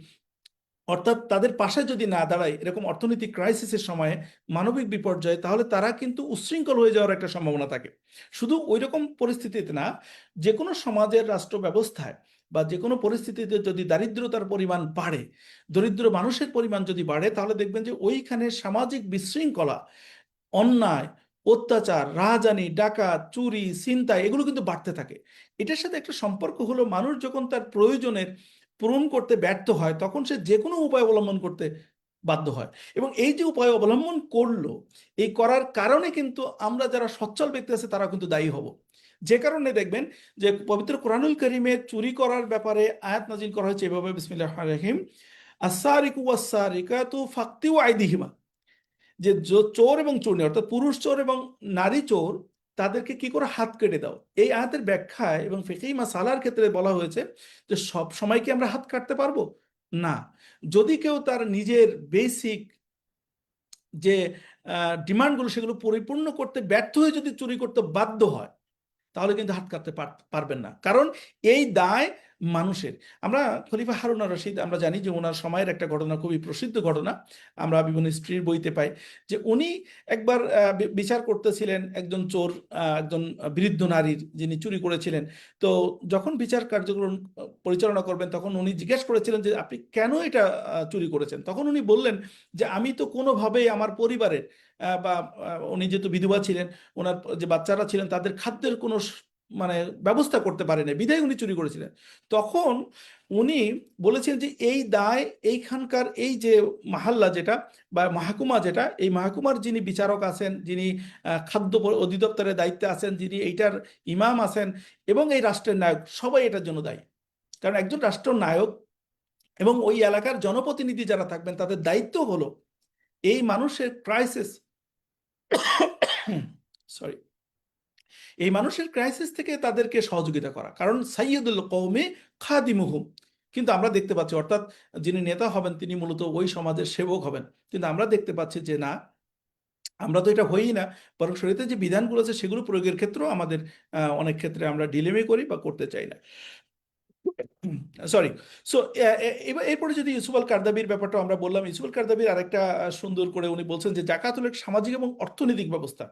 অর্থাৎ তাদের পাশে যদি না দাঁড়ায় এরকম অর্থনৈতিক ক্রাইসিসের সময়ে, মানবিক বিপর্যয়ে, তাহলে তারা কিন্তু উচ্ছৃঙ্খল হয়ে যাওয়ার একটা সম্ভাবনা থাকে। শুধু ওই রকম পরিস্থিতিতে না, যে কোনো সমাজের রাষ্ট্র ব্যবস্থায় বা যে কোনো পরিস্থিতিতে যদি দারিদ্রতার পরিমাণ বাড়ে, দরিদ্র মানুষের পরিমাণ যদি বাড়ে, তাহলে দেখবেন যে ওইখানে সামাজিক বিশৃঙ্খলা, অন্যায়, অত্যাচার, রাহাজানি, ডাকাত, চুরি, ছিনতাই এগুলো কিন্তু বাড়তে থাকে। এটার সাথে একটা সম্পর্ক হলো, মানুষ যখন তার প্রয়োজনের পূরণ করতে ব্যর্থ হয় তখন সে যে কোনো উপায় অবলম্বন করতে বাধ্য হয়। এবং এই যে উপায় অবলম্বন করলো, এই করার কারণে কিন্তু আমরা যারা সচ্ছল ব্যক্তি আছে তারা কিন্তু দায়ী হব। যে কারণে দেখবেন যে পবিত্র কোরআনুল কারীমে চুরি করার ব্যাপারে আয়াত নাজিল করা হয়েছে এভাবে, বিসমিল্লাহির রহমানির রহিম, আস-সারিকু ওয়াস-সারিকাতু ফাকতিউ আইদিহিমা, যে চোর এবং চোরনি অর্থাৎ পুরুষ চোর এবং নারী চোর তাদেরকে কি করে হাত কেটে দাও। এই আয়াতের ব্যাখ্যায় এবং ফিকহি মাসালার ক্ষেত্রে বলা হয়েছে যে সব সময় কি আমরা হাত কাটতে পারবো? না। যদি কেউ তার নিজের বেসিক যে ডিমান্ডগুলো সেগুলো পরিপূর্ণ করতে ব্যর্থ হয়ে যদি চুরি করতে বাধ্য হয়, তাহলে কিন্তু হাত কাটতে পারবেন না, কারণ এই দায় মানুষের। আমরা খলিফা হারুন আর রশিদ আমরা জানি যে ওনার সময়ের একটা ঘটনা, খুবই প্রসিদ্ধ ঘটনা, আমরা বিভিন্ন স্ত্রীর বইতে পাই যে উনি একবার বিচার করতেছিলেন একজন চোর, একজন বৃদ্ধ নারীর, যিনি চুরি করেছিলেন। তো যখন বিচার কার্যক্রম পরিচালনা করবেন তখন উনি জিজ্ঞেস করেছিলেন যে আপনি কেন এটা চুরি করেছেন। তখন উনি বললেন যে আমি তো কোনোভাবেই আমার পরিবারের বা উনি যেহেতু বিধবা ছিলেন, ওনার যে বাচ্চারা ছিলেন তাদের খাদ্যের কোনো মানে ব্যবস্থা করতে পারেনি, বিধায় উনি চুরি করেছিলেন। তখন উনি বলেছেন যে এই দায় এইখানকার এই যে মাহাল্লা যেটা বা মাহকুমা যেটা, এই মাহকুমার যিনি বিচারক আছেন, যিনি খাদ্য অধিদপ্তরের দায়িত্বে আছেন, যিনি এইটার ইমাম আছেন এবং এই রাষ্ট্রের নায়ক, সবাই এটার জন্য দায়ী। কারণ একজন রাষ্ট্র নায়ক এবং ওই এলাকার জনপ্রতিনিধি যারা থাকবেন তাদের দায়িত্ব হলো এই মানুষের ক্রাইসিস সরি এই মানুষের ক্রাইসিস থেকে তাদেরকে সহযোগিতা করা, কারণ সাইয়্যিদুল কওমে খাদিমুহুম। কিন্তু আমরা দেখতে পাচ্ছি, অর্থাৎ যিনি নেতা হবেন তিনি মূলত ওই সমাজের সেবক হবেন। কিন্তু আমরা দেখতে পাচ্ছি যে না, আমরা তো এটা হইই না, বরং শরীয়তে যে বিধানগুলো আছে সেগুলো প্রয়োগের ক্ষেত্রেও আমাদের অনেক ক্ষেত্রে আমরা ডিলেমে করি বা করতে চাই না। সরি। সো এবার এরপরে যদি ইউসুফ আল কারদাবির ব্যাপারটা আমরা বললাম, ইউসুফ আল কারদাবির আরেকটা সুন্দর করে উনি বলছেন যে জাকাত হলো এক সামাজিক এবং অর্থনৈতিক ব্যবস্থা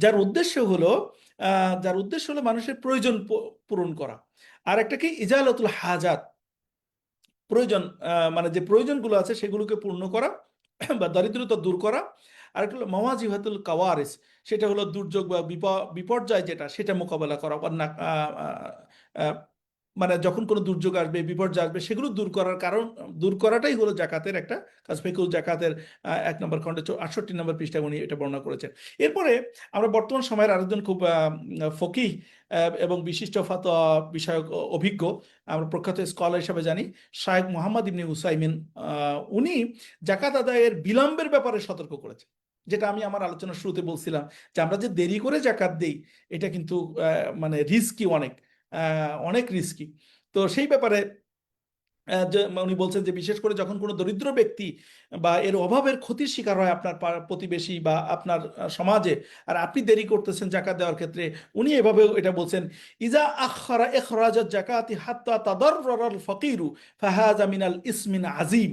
যার উদ্দেশ্য হলো মানুষের প্রয়োজন পূরণ করা। আর একটা কি ইজালাতুল হাজাত, প্রয়োজন মানে যে প্রয়োজনগুলো আছে সেগুলোকে পূর্ণ করা বা দারিদ্রতা দূর করা। আর একটা হলো মাওয়াজিহাতুল কাওয়ারিস, সেটা হলো দুর্যোগ বা বিপর্যয় যেটা, সেটা মোকাবেলা করা। মানে যখন কোনো দুর্যোগ আসবে, বিপর্যয় আসবে, সেগুলো দূর করাটাই হলো জাকাতের একটা কাজ। ফিকুল জাকাতের 1 নম্বর খণ্ডে 68 নম্বর পৃষ্ঠায় উনি এটা বর্ণনা করেছেন। এরপরে আমরা বর্তমান সময়ের আরেকজন খুব ফকিহ এবং বিশিষ্ট ফাতোয়া বিষয়ক অভিজ্ঞ, আমরা প্রখ্যাত স্কলার হিসাবে জানি, শায়েখ মুহাম্মদ ইবনে উসাইমিন, উনি জাকাত আদায়ের বিলম্বের ব্যাপারে সতর্ক করেছেন। যেটা আমি আমার আলোচনার শুরুতে বলছিলাম যে আমরা যে দেরি করে জাকাত দেই এটা কিন্তু মানে রিস্কি, অনেক রিস্কি। তো সেই ব্যাপারে উনি বলছেন যে বিশেষ করে যখন কোনো দরিদ্র ব্যক্তি বা এর অভাবের ক্ষতির শিকার হয় আপনার প্রতিবেশী বা আপনার সমাজে, আর আপনি দেরি করতেছেন জাকাত দেওয়ার ক্ষেত্রে, উনি এভাবে এটা বলছেন, ইজা আখারা ইখরাজাত জাকাতি হাত্তা তাদাররাল ফাকিরু ফাহাযা মিনাল ইসমিন আযীম।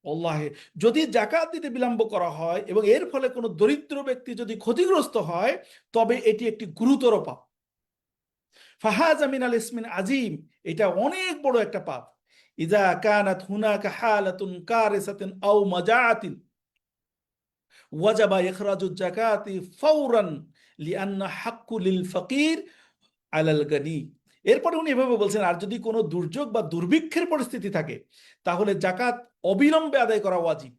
আল্লাহ, যদি জাকাত দিতে বিলম্ব করা হয় এবং এর ফলে কোনো দরিদ্র ব্যক্তি যদি ক্ষতিগ্রস্ত হয়, তবে এটি একটি গুরুতর পাপ। ফাহাযা মিনাল ইসমিন আযীম, এটা অনেক বড় একটা পাপ। ইযা কানাত হুনাকা হালাতুন কারিসাতিন আও মাজাআতিন ওয়াজাবা ইখরাজুজ জাকাতি ফাওরান লিআন্না হাক্কু লিল ফাকির আলাল গানি। এরপরে উনি এভাবে বলছেন, আর যদি কোনো দুর্যোগ বা দুর্ভিক্ষের পরিস্থিতি থাকে তাহলে জাকাত অবিলম্বে আদায় করা ওয়াজিব,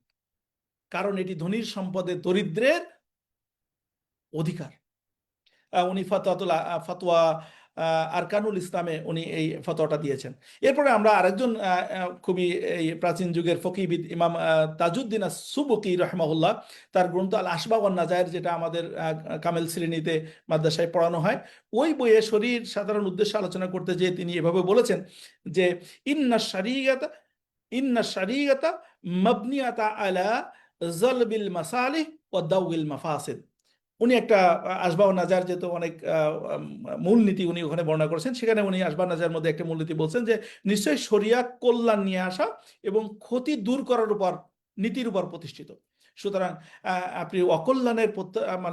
কারণ এটি ধনীর সম্পদে দরিদ্রের অধিকার। উনি ফাতোয়া আরকানুল ইসলামে উনি এই ফতোয়াটা দিয়েছেন। এরপরে আমরা আরেকজন খুবই এই প্রাচীন যুগের ফকিহবিদ ইমাম তাজউদ্দিন আস-সুবকি রাহিমাহুল্লাহ, তার গ্রন্থ আল আসবাগ ওয়ান নাজায়ের, যেটা আমাদের কামেল শ্রেণীতে মাদ্রাসায় পড়ানো হয়, ওই বইয়ে শরীর সাধারণ উদ্দেশ্য আলোচনা করতে যেয়ে তিনি এভাবে বলেছেন যে ইন্না শারিয়াতা মাবনিয়াতা আলা জালবিল মাসালিহ ওয়া দাউল মাফাসিদ। উনি একটা আসবাব নাজার, যেহেতু অনেক মূলনীতি উনি ওখানে বর্ণনা করেছেন, সেখানে উনি আসবাব নাজার মধ্যে একটা মূলনীতি বলছেন যে নিশ্চয়ই শরিয়া কল্যাণ নিয়ে আসা এবং ক্ষতি দূর করার উপর, নীতির উপর প্রতিষ্ঠিত। সুতরাং আপনি অকল্যাণের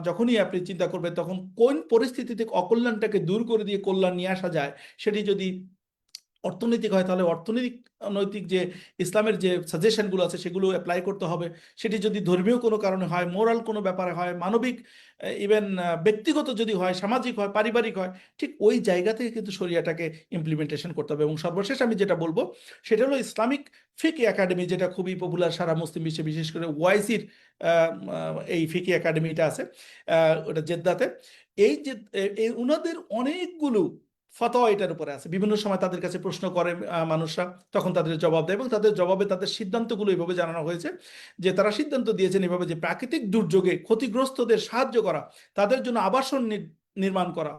যখনই আপনি চিন্তা করবেন, তখন কোন পরিস্থিতিতে অকল্যাণটাকে দূর করে দিয়ে কল্যাণ নিয়ে আসা যায়, সেটি যদি অর্থনৈতিক হয় তাহলে নৈতিক যে ইসলামের যে সাজেশনগুলো আছে সেগুলো অ্যাপ্লাই করতে হবে। সেটি যদি ধর্মীয় কোনো কারণে হয়, মোরাল কোনো ব্যাপারে হয়, মানবিক, ইভেন ব্যক্তিগত যদি হয়, সামাজিক হয়, পারিবারিক হয়, ঠিক ওই জায়গা থেকে কিন্তু শরিয়াটাকে ইমপ্লিমেন্টেশন করতে হবে। এবং সর্বশেষ আমি যেটা বলবো সেটা হলো ইসলামিক ফিকি একাডেমি, যেটা খুবই পপুলার সারা মুসলিম বিশ্বে, বিশেষ করে ওয়াইসির এই ফিকি একাডেমিটা আছে ওটা জেদ্দাতে। এই যে ওনাদের অনেকগুলো ফতোয়া এটার উপরে আছে। বিভিন্ন সময় তাদের কাছে প্রশ্ন করে মানুষরা, তখন তাদের জবাব দেয় এবং তাদের জবাবে তাদের সিদ্ধান্তগুলো এইভাবে জানানো হয়েছে যে তারা সিদ্ধান্ত দিয়েছেন এভাবে যে প্রাকৃতিক দুর্যোগে ক্ষতিগ্রস্তদের সাহায্য করা, তাদের জন্য আবাসন নির্মাণ করা,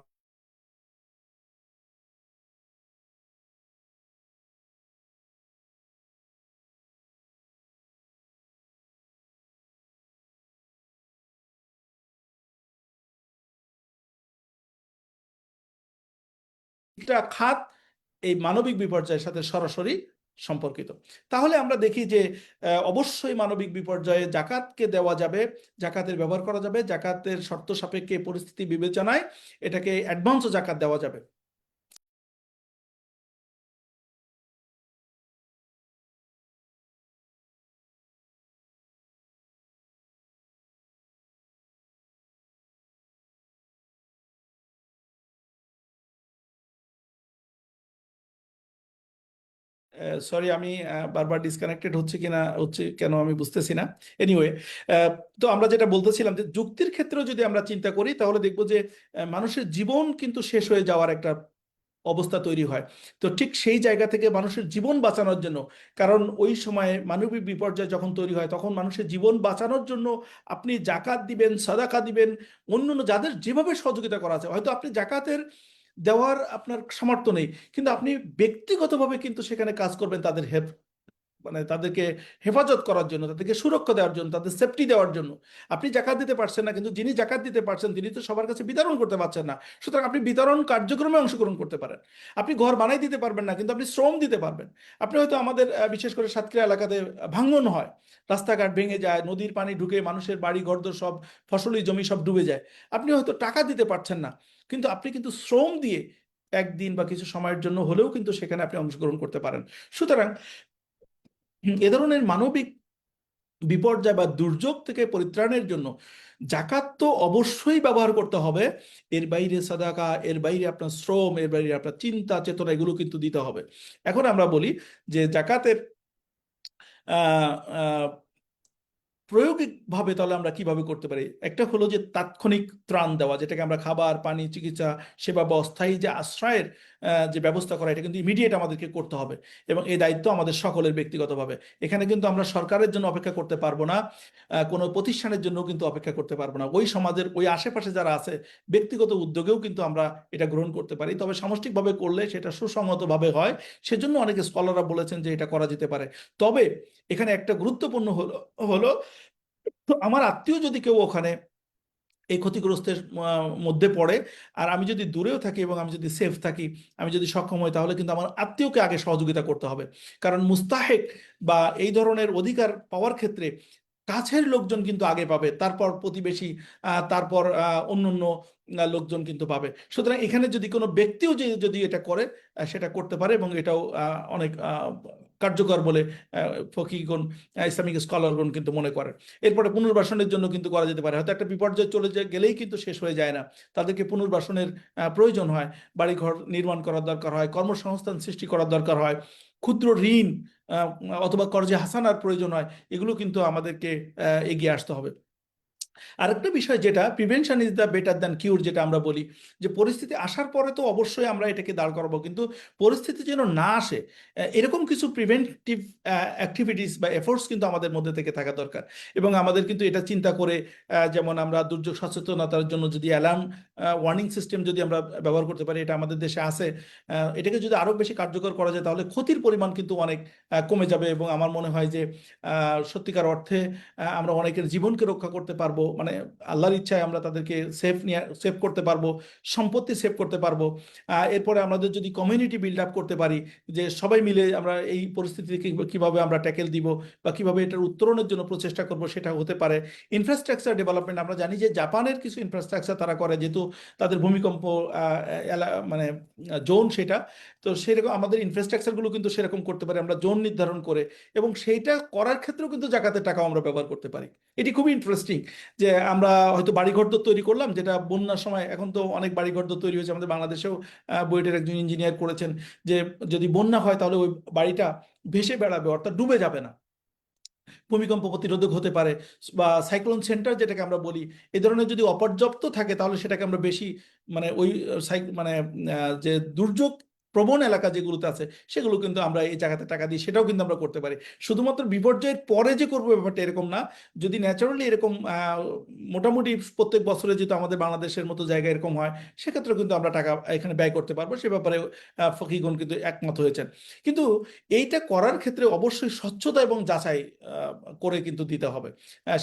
একটা খাত এই মানবিক বিপর্যয়ের সাথে সরাসরি সম্পর্কিত। তাহলে আমরা দেখি যে অবশ্যই মানবিক বিপর্যয়ে জাকাতকে দেওয়া যাবে, জাকাতের ব্যবহার করা যাবে, জাকাতের শর্ত সাপেক্ষে পরিস্থিতি বিবেচনায় এটাকে অ্যাডভান্সও জাকাত দেওয়া যাবে। সরি, আমি বারবার ডিসকানেক্টেড হচ্ছে কিনা, হচ্ছে কেন আমি বুঝতেছি না। এনিওয়ে, তো আমরা যেটা বলতেছিলাম যে যুক্তির ক্ষেত্রেও যদি আমরা চিন্তা করি তাহলে দেখবো যে মানুষের জীবন কিন্তু শেষ হয়ে যাওয়ার একটা অবস্থা তৈরি হয়। তো ঠিক সেই জায়গা থেকে মানুষের জীবন বাঁচানোর জন্য, কারণ ওই সময়ে মানবিক বিপর্যয় যখন তৈরি হয় তখন মানুষের জীবন বাঁচানোর জন্য আপনি জাকাত দিবেন, সাদাকা দিবেন, অন্যান্য যাদের যেভাবে সহযোগিতা করা আছে, হয়তো আপনি জাকাতের দেওয়ার আপনার সামর্থ্য নেই, কিন্তু আপনি ব্যক্তিগতভাবে কিন্তু সেখানে কাজ করবেন তাদের মানে তাদেরকে হেফাজত করার জন্য, তাদেরকে সুরক্ষা দেওয়ার জন্য, তাদের সেফটি দেওয়ার জন্য। আপনি জাকাত দিতে পারছেন না, কিন্তু যিনি জাকাত দিতে পারছেন তিনি তো সবার কাছে বিতরণ করতে পারছেন না, সুতরাং আপনি বিতরণ কার্যক্রমে অংশগ্রহণ করতে পারেন। আপনি ঘর বানাই দিতে পারবেন না, কিন্তু আপনি শ্রম দিতে পারবেন। আপনি হয়তো আমাদের বিশেষ করে সাতক্ষীরা এলাকাতে ভাঙন হয়, রাস্তাঘাট ভেঙে যায়, নদীর পানি ঢুকে মানুষের বাড়ি ঘরদোর সব, ফসলি জমি সব ডুবে যায়। আপনি হয়তো টাকা দিতে পারছেন না, কিন্তু আপনি কিন্তু শ্রম দিয়ে একদিন বা কিছু সময়ের জন্য হলেও কিন্তু সেখানে আপনি অংশগ্রহণ করতে পারেন। সুতরাং এ ধরনের মানবিক বিপর্যয় বা দুর্যোগ থেকে পরিত্রাণের জন্য জাকাত তো অবশ্যই ব্যবহার করতে হবে। এর বাইরে সাদাকা, এর বাইরে আপনার শ্রম, এর বাইরে আপনার চিন্তা চেতনা, এগুলো কিন্তু দিতে হবে। এখন আমরা বলি যে জাকাতের আহ প্রায়োগিকভাবে তাহলে আমরা কিভাবে করতে পারি। একটা হলো যে তাৎক্ষণিক ত্রাণ দেওয়া, যেটাকে আমরা খাবার, পানি, চিকিৎসা সেবা বা অস্থায়ী যে আশ্রয়ের যে ব্যবস্থা করা, এটা কিন্তু ইমিডিয়েট আমাদেরকে করতে হবে এবং এই দায়িত্ব আমাদের সকলের ব্যক্তিগতভাবে। এখানে কিন্তু আমরা সরকারের জন্য অপেক্ষা করতে পারবো না, কোনো প্রতিষ্ঠানের জন্য কিন্তু অপেক্ষা করতে পারবো না। ওই সমাজের ওই আশেপাশে যারা আছে ব্যক্তিগত উদ্যোগেও কিন্তু আমরা এটা গ্রহণ করতে পারি, তবে সামষ্টিকভাবে করলে সেটা সুসংহতভাবে হয়। সেজন্য অনেকে স্কলাররা বলেছেন যে এটা করা যেতে পারে। তবে এখানে একটা গুরুত্বপূর্ণ হলো হলো আমার আত্মীয় যদি কেউ ওখানে এই ক্ষতিগ্রস্তের মধ্যে পড়ে, আর আমি যদি দূরেও থাকি এবং আমি যদি সেফ থাকি, আমি যদি সক্ষম হই, তাহলে কিন্তু আমার আত্মীয়কে আগে সহযোগিতা করতে হবে। কারণ মুস্তাহেক বা এই ধরনের অধিকার পাওয়ার ক্ষেত্রে কাছের লোকজন কিন্তু আগে পাবে, তারপর প্রতিবেশী, তারপর অন্যান্য লোকজন কিন্তু পাবে। সুতরাং এখানে যদি কোনো ব্যক্তিও যদি এটা করে, সেটা করতে পারে এবং এটাও অনেক কার্যকর বলে ফকিগণ, ইসলামিক স্কলারগণ কিন্তু মনে করেন। এরপরে পুনর্বাসনের জন্য কিন্তু করা যেতে পারে। হয়তো একটা বিপর্যয় চলে গেলেই কিন্তু শেষ হয়ে যায় না, তাদেরকে পুনর্বাসনের প্রয়োজন হয়, বাড়িঘর নির্মাণ করার দরকার হয়, কর্মসংস্থান সৃষ্টি করার দরকার হয়, ক্ষুদ্র ঋণ অথবা কর্জে হাসানার প্রয়োজন হয়। এগুলো কিন্তু আমাদেরকে এগিয়ে আসতে হবে। আরেকটা বিষয় যেটা prevention is the better than cure, যেটা আমরা বলি, যে পরিস্থিতি আসার পরে তো অবশ্যই আমরা এটাকে দাঁড় করাবো, কিন্তু পরিস্থিতি যেন না আসে এরকম কিছু প্রিভেন্টিভ অ্যাক্টিভিটিস বা এফোর্টস কিন্তু আমাদের মধ্যে থেকে থাকা দরকার। এবং আমাদের কিন্তু এটা চিন্তা করে যেমন আমরা দুর্যোগ সচেতনতার জন্য যদি অ্যালার্ম ওয়ার্নিং সিস্টেম যদি আমরা ব্যবহার করতে পারি, এটা আমাদের দেশে আছে, এটাকে যদি আরো বেশি কার্যকর করা যায় তাহলে ক্ষতির পরিমাণ কিন্তু অনেক কমে যাবে। এবং আমার মনে হয় যে সত্যিকার অর্থে আমরা অনেকের জীবনকে রক্ষা করতে পারবো, মানে আল্লাহর ইচ্ছায় আমরা তাদেরকে সেভ করতে পারবো, সম্পত্তি সেভ করতে পারবো। এরপরে আমাদের যদি কমিউনিটি বিল্ড আপ করতে পারি, যে সবাই মিলে আমরা এই পরিস্থিতিকে কিভাবে আমরা ট্যাকেল দিব বা কিভাবে এটার উত্তরণের জন্য প্রচেষ্টা করব, সেটা হতে পারে। ইনফ্রাস্ট্রাকচার ডেভেলপমেন্ট, আমরা জানি যে জাপানের কিছু ইনফ্রাস্ট্রাকচার তারা করে, যেহেতু তাদের ভূমিকম্প মানে জোন সেটা, তো সেরকম আমাদের ইনফ্রাস্ট্রাকচারগুলো কিন্তু সেরকম করতে পারি আমরা জোন নির্ধারণ করে, এবং সেইটা করার ক্ষেত্রেও কিন্তু জাকাতের টাকাও আমরা ব্যবহার করতে পারি। এটি খুবই ইন্টারেস্টিং যে আমরা হয়তো বাড়িঘর তো তৈরি করলাম, যেটা বন্যার সময়, এখন তো অনেক বাড়িঘর তো তৈরি হয়েছে আমাদের বাংলাদেশেও, বুয়েটের একজন ইঞ্জিনিয়ার করেছেন, যে যদি বন্যা হয় তাহলে ওই বাড়িটা ভেসে বেড়াবে, অর্থাৎ ডুবে যাবে না, ভূমিকম্প প্রতিরোধক হতে পারে। বা সাইক্লোন সেন্টার যেটাকে আমরা বলি, এই ধরনের যদি অপর্যাপ্ত থাকে তাহলে সেটাকে আমরা বেশি, মানে ওই মানে যে দুর্যোগ প্রবণ এলাকা যেগুলোতে আছে সেগুলো কিন্তু আমরা এই জায়গাতে টাকা দিই, সেটাও কিন্তু আমরা করতে পারি। শুধুমাত্র বিপর্যয়ের পরে যে করবো ব্যাপারটা এরকম না, যদি ন্যাচারালি এরকম মোটামুটি প্রত্যেক বছরে যেহেতু আমাদের বাংলাদেশের মতো জায়গায় এরকম হয়, সেক্ষেত্রে কিন্তু আমরা টাকা এখানে ব্যয় করতে পারবো। সে ব্যাপারে ফকিগণ কিন্তু একমত হয়েছেন। কিন্তু এইটা করার ক্ষেত্রে অবশ্যই স্বচ্ছতা এবং যাচাই করে কিন্তু দিতে হবে।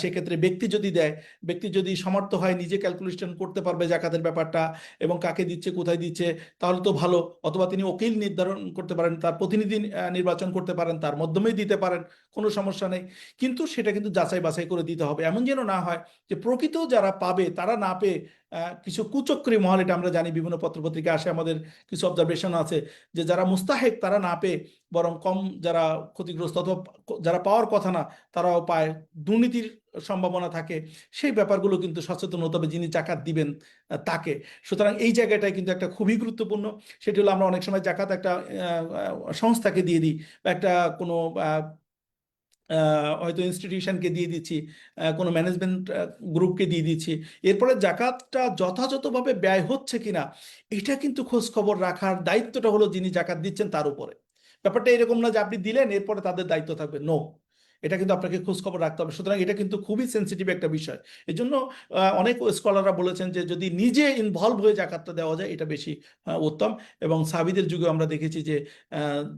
সেক্ষেত্রে ব্যক্তি যদি দেয়, ব্যক্তি যদি সমর্থ হয়, নিজে ক্যালকুলেশন করতে পারবে জাকাতের ব্যাপারটা এবং কাকে দিচ্ছে কোথায় দিচ্ছে, তাহলে তো ভালো। অথবা তিনি উকিল নির্ধারণ করতে পারেন, তার প্রতিনিধি নির্বাচন করতে পারেন, তার মাধ্যমেই দিতে পারেন, কোনো সমস্যা নেই। কিন্তু সেটা কিন্তু যাচাই বাছাই করে দিতে হবে, এমন যেন না হয় যে প্রকৃত যারা পাবে তারা না পেয়ে কিছু কুচক্রী মহল, এটা আমরা জানি বিভিন্ন পত্রপত্রিকা আসে, আমাদের কিছু অবজারভেশন আছে, যে যারা মুস্তাহেক তারা না পেয়ে বরং কম যারা ক্ষতিগ্রস্ত অথবা যারা পাওয়ার কথা না তারাও পায়, দুর্নীতির সম্ভাবনা থাকে। সেই ব্যাপারগুলো কিন্তু সচেতন হতে হবে যিনি জাকাত দিবেন তাকে। সুতরাং এই জায়গাটায় কিন্তু একটা খুবই গুরুত্বপূর্ণ। সেটি হলো আমরা অনেক সময় জাকাত একটা সংস্থাকে দিয়ে দিই, বা একটা কোনো হয়তো ইনস্টিটিউশনকে দিয়ে দিচ্ছি, কোনো ম্যানেজমেন্ট গ্রুপকে দিয়ে দিচ্ছি। এরপরে জাকাতটা যথাযথভাবে ব্যয় হচ্ছে কিনা এটা কিন্তু খোঁজ খবর রাখার দায়িত্বটা হলো যিনি জাকাত দিচ্ছেন তার উপরে। ব্যাপারটা এরকম না যে আপনি দিলেন এরপরে তাদের দায়িত্ব থাকবে, নো, এটা কিন্তু আপনাকে খোঁজ খবর রাখতে হবে। সুতরাং এটা কিন্তু খুবই সেন্সিটিভ একটা বিষয়। এই জন্য অনেক স্কলাররা বলেছেন যে যদি নিজে ইনভলভ হয়ে জাকাতটা দেওয়া যায় এটা বেশি উত্তম। এবং সাহাবীদের যুগে আমরা দেখেছি যে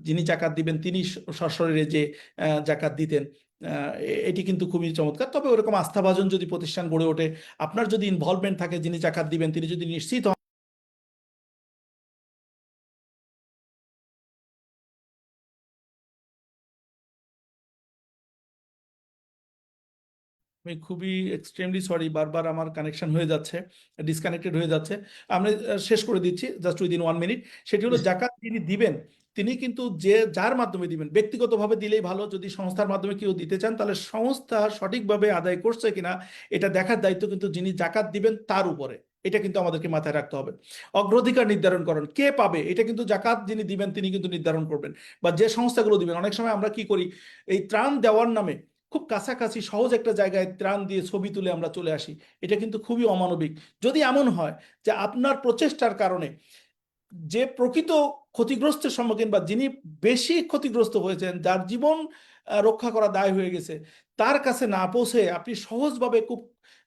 যিনি জাকাত দিবেন তিনি সশরীরে যে জাকাত দিতেন। এটি কিন্তু খুবই চমৎকার। তবে ওরকম আস্থাভাজন যদি প্রতিষ্ঠান গড়ে ওঠে, আপনার যদি ইনভলভমেন্ট থাকে, যিনি জাকাত দিবেন তিনি যদি নিশ্চিত হন। আমি খুবই এক্সট্রিমলি সরি, বারবার আমার কানেকশন হয়ে যাচ্ছে, ডিসকানেক্টেড হয়ে যাচ্ছে। আমরা শেষ করে দিচ্ছি জাস্ট উইদিন 1 মিনিট। সেটি হলো জাকাত যিনি দিবেন তিনি কিন্তু যার মাধ্যমে দিবেন, ব্যক্তিগতভাবে দিলেই ভালো। যদি সংস্থার মাধ্যমে কেউ দিতে চান তাহলে সংস্থা সঠিকভাবে আদায় করছে কিনা এটা দেখার দায়িত্ব কিন্তু যিনি জাকাত দিবেন তার উপরে। এটা কিন্তু আমাদেরকে মাথায় রাখতে হবে। অগ্রাধিকার নির্ধারণ করেন কে পাবে, এটা কিন্তু জাকাত যিনি দিবেন তিনি কিন্তু নির্ধারণ করবেন, বা যে সংস্থাগুলো দিবেন। অনেক সময় আমরা কি করি, এই ত্রাণ দেওয়ার নামে খুব কাছাকাছি সহজ একটা জায়গায় ত্রাণ দিয়ে ছবি তুলে আমরা চলে আসি, এটা কিন্তু খুবই অমানবিক। যদি এমন হয় যে আপনার প্রচেষ্টার কারণে যে প্রকৃত ক্ষতিগ্রস্তের সম্মুখীন বা যিনি বেশি ক্ষতিগ্রস্ত হয়েছেন, যার জীবন রক্ষা করা দায় হয়ে গেছে, তার কাছে না পৌঁছে আপনি সহজভাবে খুব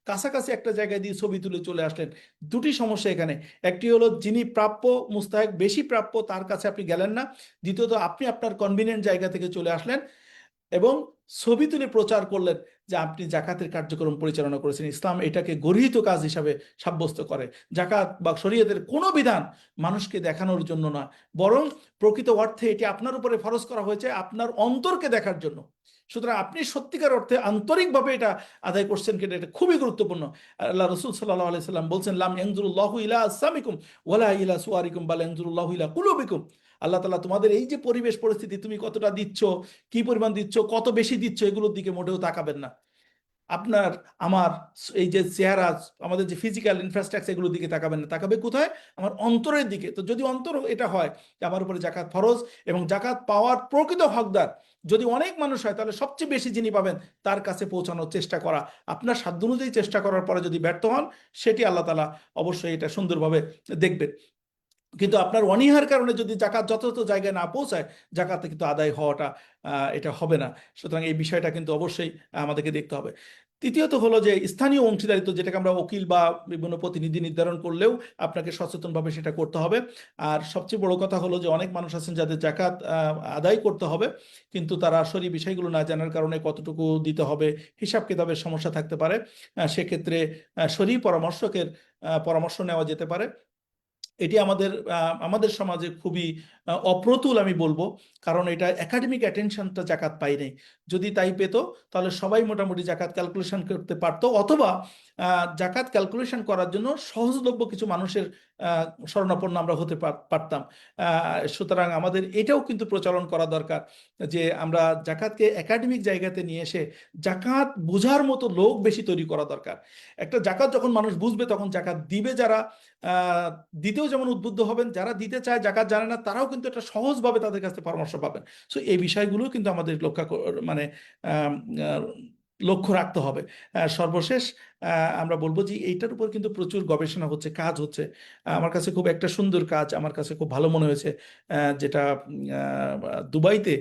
কাছাকাছি একটা জায়গায় দিয়ে ছবি তুলে চলে আসলেন, দুটি সমস্যা এখানে। একটি হলো যিনি প্রাপ্য, মুস্তাহেক বেশি প্রাপ্য, তার কাছে আপনি গেলেন না। দ্বিতীয়ত আপনি আপনার কনভিনিয়েন্ট জায়গা থেকে চলে আসলেন এবং ছবি তুলে প্রচার করলেন যে আপনি জাকাতের কার্যক্রম পরিচালনা করেছেন। ইসলাম এটাকে গর্হিত কাজ হিসাবে সাব্যস্ত করে। জাকাত বা শরীয়তের কোনো বিধান মানুষকে দেখানোর জন্য না, বরং প্রকৃত অর্থে এটি আপনার উপরে ফরজ করা হয়েছে আপনার অন্তরকে দেখার জন্য। সুতরাং আপনি সত্যিকার অর্থে আন্তরিকভাবে এটা আদায় করছেন কিনা এটা খুবই গুরুত্বপূর্ণ। আল্লাহ রসুল সাল্লাল্লাহু আলাইহি সাল্লাম বলছেন, লাম ইয়ানজুরুল্লাহু ইলা আসসামিকুম ওয়ালা ইলা সুওয়ারিকুম বাল ইয়ানজুরুল্লাহু ইলা কুলুবিকুম। আল্লাহ তাআলা তোমাদের এই যে পরিবেশ পরিস্থিতি, তুমি কতটা দিচ্ছ, কি পরিমাণ দিচ্ছ, কত বেশি দিচ্ছ, এগুলোর দিকে মোটেও তাকাবেন না। আপনার আমার এই যে চেহারা, আমাদের যে ফিজিক্যাল ইনফ্রাস্ট্রাকচার, এগুলোর দিকে তাকাবেন না, তাকাবে কোথায়? আমার অন্তরের দিকে। তো যদি অন্তর এটা হয় যে আমার উপরে জাকাত ফরজ এবং জাকাত পাওয়ার প্রকৃত হকদার যদি অনেক মানুষ হয়, তাহলে সবচেয়ে বেশি যিনি পাবেন তার কাছে পৌঁছানোর চেষ্টা করা। আপনার সাধ্য অনুযায়ী চেষ্টা করার পরে যদি ব্যর্থ হন, সেটি আল্লাহ তাআলা অবশ্যই এটা সুন্দরভাবে দেখবেন। কিন্তু আপনার অনীহার কারণে যদি জাকাত যথাযথ জায়গায় না পৌঁছায়, জাকাত কিন্তু আদায় হওয়াটা এটা হবে না। সুতরাং এই বিষয়টা কিন্তু অবশ্যই আমাদেরকে দেখতে হবে। তৃতীয়ত হলো যে স্থানীয় অংশীদারিত্ব, যেটাকে আমরা ওকিল বা বিভিন্ন প্রতিনিধি নির্ধারণ করলেও আপনাকে সচেতনভাবে সেটা করতে হবে। আর সবচেয়ে বড় কথা হলো যে অনেক মানুষ আছেন যাদের জাকাত আদায় করতে হবে, কিন্তু তারা আসলে বিষয়গুলো না জানার কারণে কতটুকু দিতে হবে হিসাব কিতাবের সমস্যা থাকতে পারে। সেক্ষেত্রে শরী পরামর্শকের পরামর্শ নেওয়া যেতে পারে। এটি আমাদের সমাজে খুবই অপ্রতুল আমি বলবো, কারণ এটা একাডেমিক অ্যাটেনশনটা জাকাত পাই নাই। যদি তাই পেত, তাহলে সবাই মোটামুটি জাকাত ক্যালকুলেশন করতে পারতো, অথবা জাকাত ক্যালকুলেশন করার জন্য সহজলভ্য কিছু মানুষের শরণাপন্ন আমরা হতে পারতাম। সুতরাং আমাদের এটাও কিন্তু প্রচলন করা দরকার যে আমরা জাকাতকে একাডেমিক জায়গাতে নিয়ে এসে জাকাত বোঝার মতো লোক বেশি তৈরি করা দরকার। একটা জাকাত যখন মানুষ বুঝবে, তখন জাকাত দিবে যারা, দিতেও যেমন উদ্বুদ্ধ হবেন, যারা দিতে চায় জাকাত জানে না তারাও কিন্তু এটা সহজভাবে তাদের কাছে পরামর্শ পাবেন। সো এই বিষয়গুলো কিন্তু আমাদের মানে আম, আহ, লক্ষ্য রাখতে হবে। সর্বশেষ আমরা বলবো যে এইটার উপর কিন্তু প্রচুর গবেষণা হচ্ছে, কাজ হচ্ছে। আমার কাছে খুব একটা সুন্দর কাজ, আমার কাছে খুব ভালো মনে হয়েছে, যেটা দুবাইতে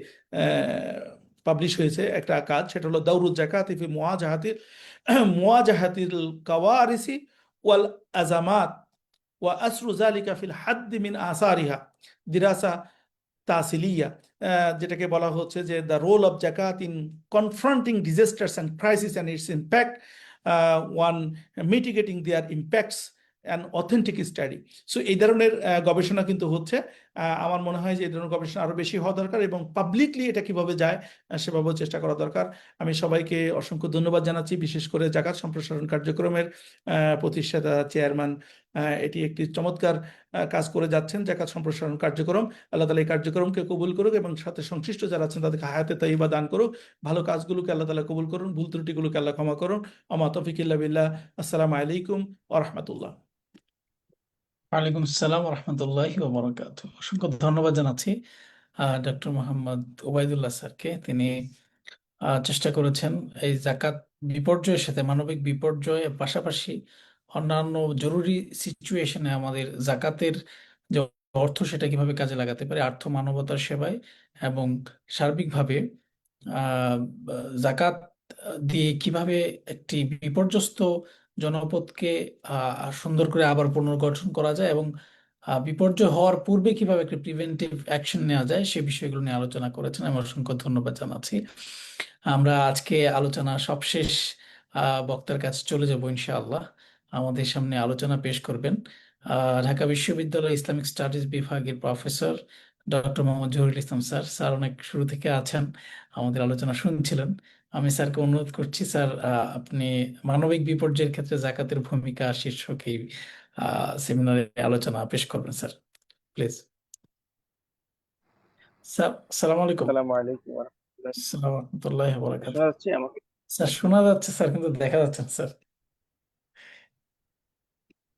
পাবলিশ হয়েছে একটা কাজ। সেটা হলো দাউরুজ জাকাত ফি মুওয়াজাহাতিল কাওয়ারিসি ওয়াল আজামাত ওয়া আসরু যালিকা ফিল হাদ্দ মিন আসারিহা, দিরাসা তাসিলিয়া, যেটাকে বলা হচ্ছে যে দ্য রোল অফ জাকাত in confronting disasters and crisis and its impact, one mitigating their impacts and authentic study. So এই ধরনের গবেষণা কিন্তু হচ্ছে। আমার মনে হয় যে এই ধরনের গবেষণা আরো বেশি হওয়া দরকার, এবং পাবলিকলি এটা কিভাবে যায় সেভাবেও চেষ্টা করা দরকার। আমি সবাইকে অসংখ্য ধন্যবাদ জানাচ্ছি, বিশেষ করে জাকাত সম্প্রসারণ কার্যক্রমের প্রতিষ্ঠাতা চেয়ারম্যান। এটি একটি চমৎকার কাজ করে যাচ্ছেন, জাকাত সম্প্রসারণ কার্যক্রম। আল্লাহ তাআলা এই কার্যক্রমকে কবুল করুক এবং সাথে সংশ্লিষ্ট যারা আছেন তাদেরকে হায়াতে তাইয়্যিবা দান করুক। ভালো কাজগুলোকে আল্লাহ তাআলা কবুল করুন, ভুল ত্রুটিগুলোকে আল্লাহ ক্ষমা করুন। আমা তৌফিক ইল্লা বিল্লাহ। আসসালামু আলাইকুম ওয়া রাহমাতুল্লাহ। ওয়ালাইকুম আসসালাম রহমতুল্লাহি ওবরাকাতু। অসংখ্য ধন্যবাদ জানাচ্ছি ডক্টর মোহাম্মদ ওবায়দুল্লাহ স্যারকে। তিনি চেষ্টা করেছেন এই জাকাত বিপর্যয়ের সাথে, মানবিক বিপর্যয়ের পাশাপাশি অন্যান্য জরুরি সিচুয়েশনে আমাদের জাকাতের যে অর্থ সেটা কিভাবে কাজে লাগাতে পারে আর্থ মানবতার সেবায়, এবং সার্বিকভাবে আহ জাকাত দিয়ে কিভাবে একটি বিপর্যস্ত জনপদকে সুন্দর করে আবার পুনর্গঠন করা যায়, এবং বিপর্যয় হওয়ার পূর্বে কিভাবে একটি প্রিভেন্টিভ অ্যাকশন নেওয়া যায় সে বিষয়গুলো নিয়ে আলোচনা করেছেন। আমি অসংখ্য ধন্যবাদ জানাচ্ছি। আমরা আজকে আলোচনা সবশেষ বক্তার কাছে চলে যাব ইনশাআল্লাহ। আমাদের সামনে আলোচনা পেশ করবেন ঢাকা বিশ্ববিদ্যালয় ইসলামিক স্টাডিজ বিভাগের professor doctor Mohammad Zahurul Islam sir. Sir অনেক শুরু থেকে আছেন, আমাদের আলোচনা শুনছিলেন। আমি স্যারকে অনুরোধ করছি, স্যার আপনি মানবিক বিপর্যয়ের ক্ষেত্রে জাকাতের ভূমিকা শীর্ষক এই সেমিনারে আলোচনা পেশ করবেন স্যার, প্লিজ। স্যার আসসালামু আলাইকুম। আসসালামু আলাইকুম ওয়া রাহমাতুল্লাহ। আসসালামু রাহমাতুল্লাহি ওয়া বারাকাতুহু। শোনা যাচ্ছে আমাকে? স্যার শোনা যাচ্ছে স্যার, কিন্তু দেখা যাচ্ছে না স্যার।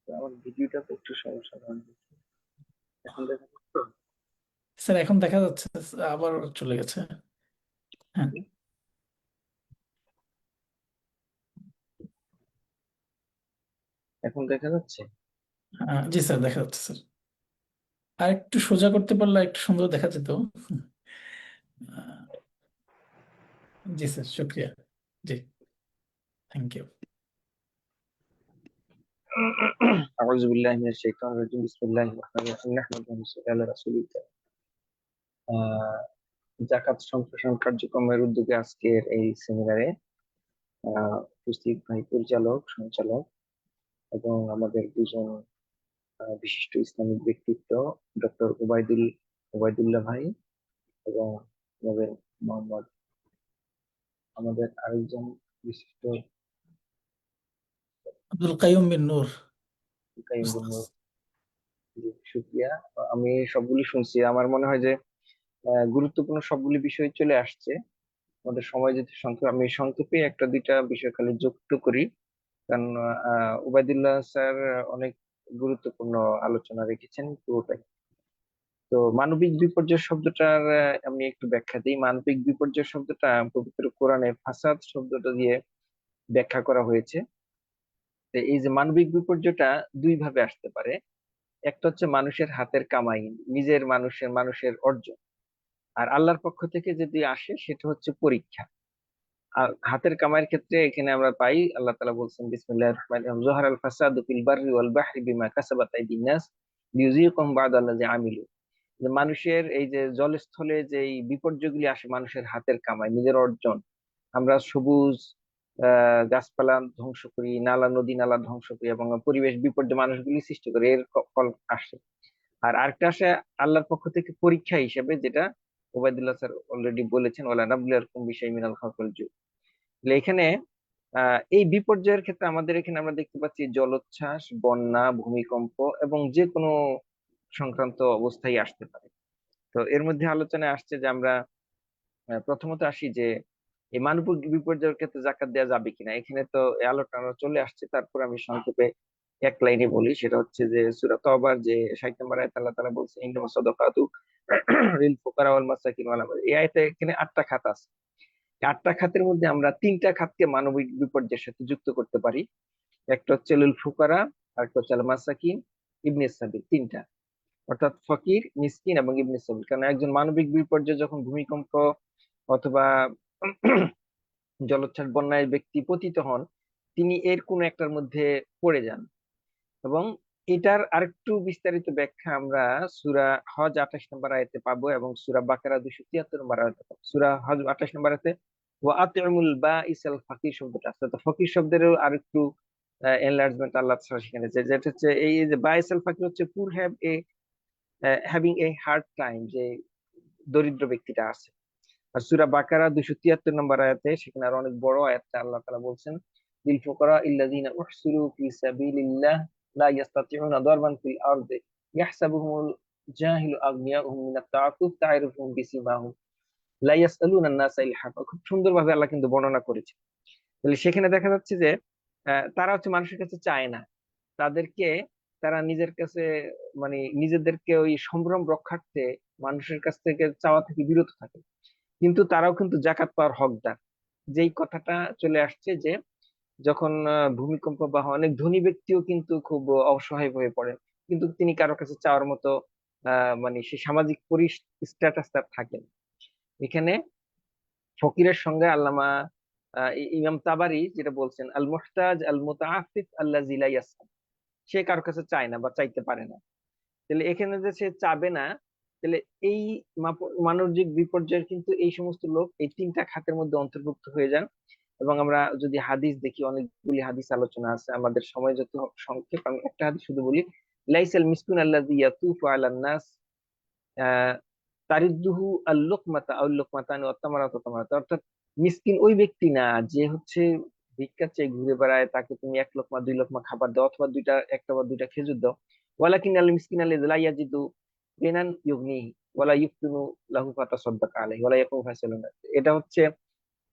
আমার ভিডিওটা তো একটু সমস্যা ধরনের। এখন দেখা যাচ্ছে? স্যার এখন দেখা যাচ্ছে, আবার চলে গেছে। হ্যাঁ, এখন দেখা যাচ্ছে? জি স্যার দেখা যাচ্ছে স্যার। আর একটু সোজা করতে পারলে একটু সুন্দর দেখা যেত। আহ, জি স্যার, শুক্রিয়া। জি, থ্যাংক ইউ। আউযু বিল্লাহি মিনাশ শাইতানির রাজিম। বিসমিল্লাহির রহমানির রহিম। নাহমাদুহু ওয়া নুসাল্লি আলা রাসূলিল কারীম। জাকাত সম্প্রসারণ কার্যক্রমের উদ্যোগে আজকের এই সেমিনারে উপস্থিত ভাই পরিচালক, সঞ্চালক এবং আমাদের দুজন বিশিষ্ট ইসলামিক ব্যক্তিত্ব, ডক্টর ওবায়দুল্লাহ ভাই এবং আমাদের আরেকজন বিশিষ্ট আব্দুল কাইয়ুম বিন নূর কাইম উস্তাজ। শুক্রিয়া। আমি সবগুলি শুনছি, আমার মনে হয় যে গুরুত্বপূর্ণ সবগুলি বিষয় চলে আসছে। আমাদের সময় যেহেতু সংক্ষেপ, আমি সংক্ষেপে একটা দুইটা বিষয় খালি যুক্ত করি, কারণ উবাইদুল্লাহ স্যার অনেক গুরুত্বপূর্ণ আলোচনা রেখেছেন পুরোটাই। তো মানবিক বিপর্যয় শব্দটার আমি একটু ব্যাখ্যা দিই। মানবিক বিপর্যয় শব্দটা পবিত্র কোরআনে ফাসাদ শব্দটা দিয়ে ব্যাখ্যা করা হয়েছে। তো এই যে মানবিক বিপর্যয়টা দুই ভাবে আসতে পারে। একটা হচ্ছে মানুষের হাতের কামাই, নিজের মানুষের অর্জন। আর আল্লাহর পক্ষ থেকে যদি আসে সেটা হচ্ছে পরীক্ষা। আর হাতের কামাইয়ের ক্ষেত্রে এখানে আমরা পাই আল্লাহ তাআলা বলছেন বিসমিল্লাহির রহমানির রহিম, যুহারাল ফাসাদু ফিল বাররি ওয়াল বাহরি বিমা কাসাবাত আইদিন নাস লিইয়ুযীকাহুম বা'দাল্লাযী আমিলু। যে মানুষের এই যে জলস্থলে যে এই বিপর্যয়গুলি আসে মানুষের হাতের কামাই, নিজের অর্জন। আমরা সবুজ গাছপালা ধ্বংস করি, নালা নদী নালা ধ্বংস করি এবং পরিবেশ বিপর্যয় মানুষগুলি সৃষ্টি করে, এর ফল আসে। আর আরেকটা আসে আল্লাহর পক্ষ থেকে পরীক্ষা হিসেবে, যেটা ওবায়দুল্লাহ স্যার অলরেডি বলেছেন, ওয়ালা নাবলুয়াকুম বিশাইইন মিনাল খাউফি ওয়াল জু। তাহলে এখানে এই বিপর্যয়ের ক্ষেত্রে আমাদের এখানে আমরা দেখতে পাচ্ছি জলোচ্ছ্বাস, বন্যা, ভূমিকম্প এবং যে কোনো সংক্রান্ত অবস্থায় আসতে পারে। তো এর মধ্যে আলোচনায় আসছে যে আমরা প্রথমত আসি যে এই মানবিক বিপর্যয়ের ক্ষেত্রে জাকাত দেওয়া যাবে কিনা। এখানে তো এই আলোচনা চলে আসছে, তারপর আমি সংক্ষেপে এক লাইনে বলি। সেটা হচ্ছে যে সূরা তওবার যে 60 নম্বর আয়াত আল্লাহ তাআলা বলছেন ইন্নামাস সাদাকাতু লিল ফুকারা ওয়াল মাসাকিন ওয়াল আমাল। এই আয়াতে এখানে 8টা খাত আছে। 8টা খাতের মধ্যে আমরা 3টা খাতকে মানবিক বিপর্যয়ের সাথে যুক্ত করতে পারি। একটা হচ্ছে লিল ফুকারা, আরেকটা হচ্ছে আল মাসাকিন, ইবনে সাবিল, 3টা। অর্থাৎ ফকির, মিসকিন এবং ইবনে সাবিল। কারণ একজন মানবিক বিপর্যয় যখন ভূমিকম্প অথবা জলোচ্ছ্বাস, বন্যায় ব্যক্তি পতিত হন, তিনি এর কোন একটার মধ্যে পড়ে যান। এবং এটার আরেকটু বিস্তারিত ব্যাখ্যা আমরা সূরা হজ 28 নম্বর আয়াতে পাবো এবং সূরা বাকারা 273 নম্বর আয়াতে পাবো। সূরা হজ 28 নম্বর আয়াতে ওয়া আতিমুল বাইসাল ফাকির শব্দটা আছে। তো ফকির শব্দেরও আরেকটু এনলার্জমেন্ট আল্লাহ তাআলা সেখানে যেটা হচ্ছে এই যে বাইসাল ফাকির হচ্ছে পুর have a having a hard time, যে দরিদ্র ব্যক্তিটা আছে। আর সূরা বাকারা 273 নম্বর আয়াতে সেখানে আরো অনেক বড় আয়াতটা আল্লাহ তাআলা বলছেন লিল ফুকারা ইল্লাযিনা উহসিরু ফি সাবিলিল্লাহ লা ইস্তাতিউনা দারবান ফিল আরদি ইয়াহসাবুহুমুল জাহিলু আগনিয়াহুম মিনাত তাআফফুফ তা'রিফুহুম বিসিমাহুম লা ইয়াসআলুনা আন-নাসা ইলহাফা। খুব সুন্দরভাবে আল্লাহ কিন্তু বর্ণনা করেছে। তাহলে সেখানে দেখা যাচ্ছে যে তারা হচ্ছে মানুষের কাছে চায় না, তাদেরকে তারা নিজের কাছে মানে নিজেদেরকে ওই সম্ভ্রম রক্ষার্থে মানুষের কাছ থেকে চাওয়া থেকে বিরত থাকে। কিন্তু তারাও কিন্তু জাকাত পাওয়ার হকদার। যেই কথাটা চলে আসছে যে যখন ভূমিকম্প বা অনেক ধনী ব্যক্তিও কিন্তু খুব অসহায় হয়ে পড়েন, কিন্তু তিনি কারো কাছে চাওয়ার মতো মানে সে সামাজিক স্ট্যাটাস তার থাকে না। এখানে ফকিরের সঙ্গে আল্লামা ইমাম তাবারি যেটা বলছেন, আল মুহতাজ আল মুতাআফফিফ আল্লাযী লা ইয়াসআল, সে কারো কাছে চায় না বা চাইতে পারে না। তাহলে এখানে যে সে চাবে না, তাহলে এই মানবিক বিপর্যয়ের কিন্তু এই সমস্ত লোক এই 3টা খাতের মধ্যে অন্তর্ভুক্ত হয়ে যান। এবং আমরা যদি হাদিস দেখি, অনেকগুলি হাদিস আলোচনা আছে, আমাদের সময় যত সংক্ষেপ আমি একটা হাদিস শুধু বলি। লাইসাল মিসকুন আল্লাযী ইয়াতুফু আলান নাস তারিদ্দুহু আল লুকমাতা আল লুকমাতানি ওয়াত তামারাতু ওয়াত তামারাতু। অর্থাৎ মিসকিন ওই ব্যক্তি না যে হচ্ছে ভিক্ষা চেয়ে ঘুরে বেড়ায়, তাকে তুমি 1 লোকমা 2 লোকমা খাবার দাও অথবা একটা বা দুইটা খেজুর দাও। ওয়ালাকিন আল মিসকিন আল্লাযী লা ইয়াজিদু গিনান ইউগনিহি ওয়ালা ইফতুনু লাহু ফাতাসাদদাকা আলাইহি ওয়ালা ইয়াকুম ফাসালুন। এটা হচ্ছে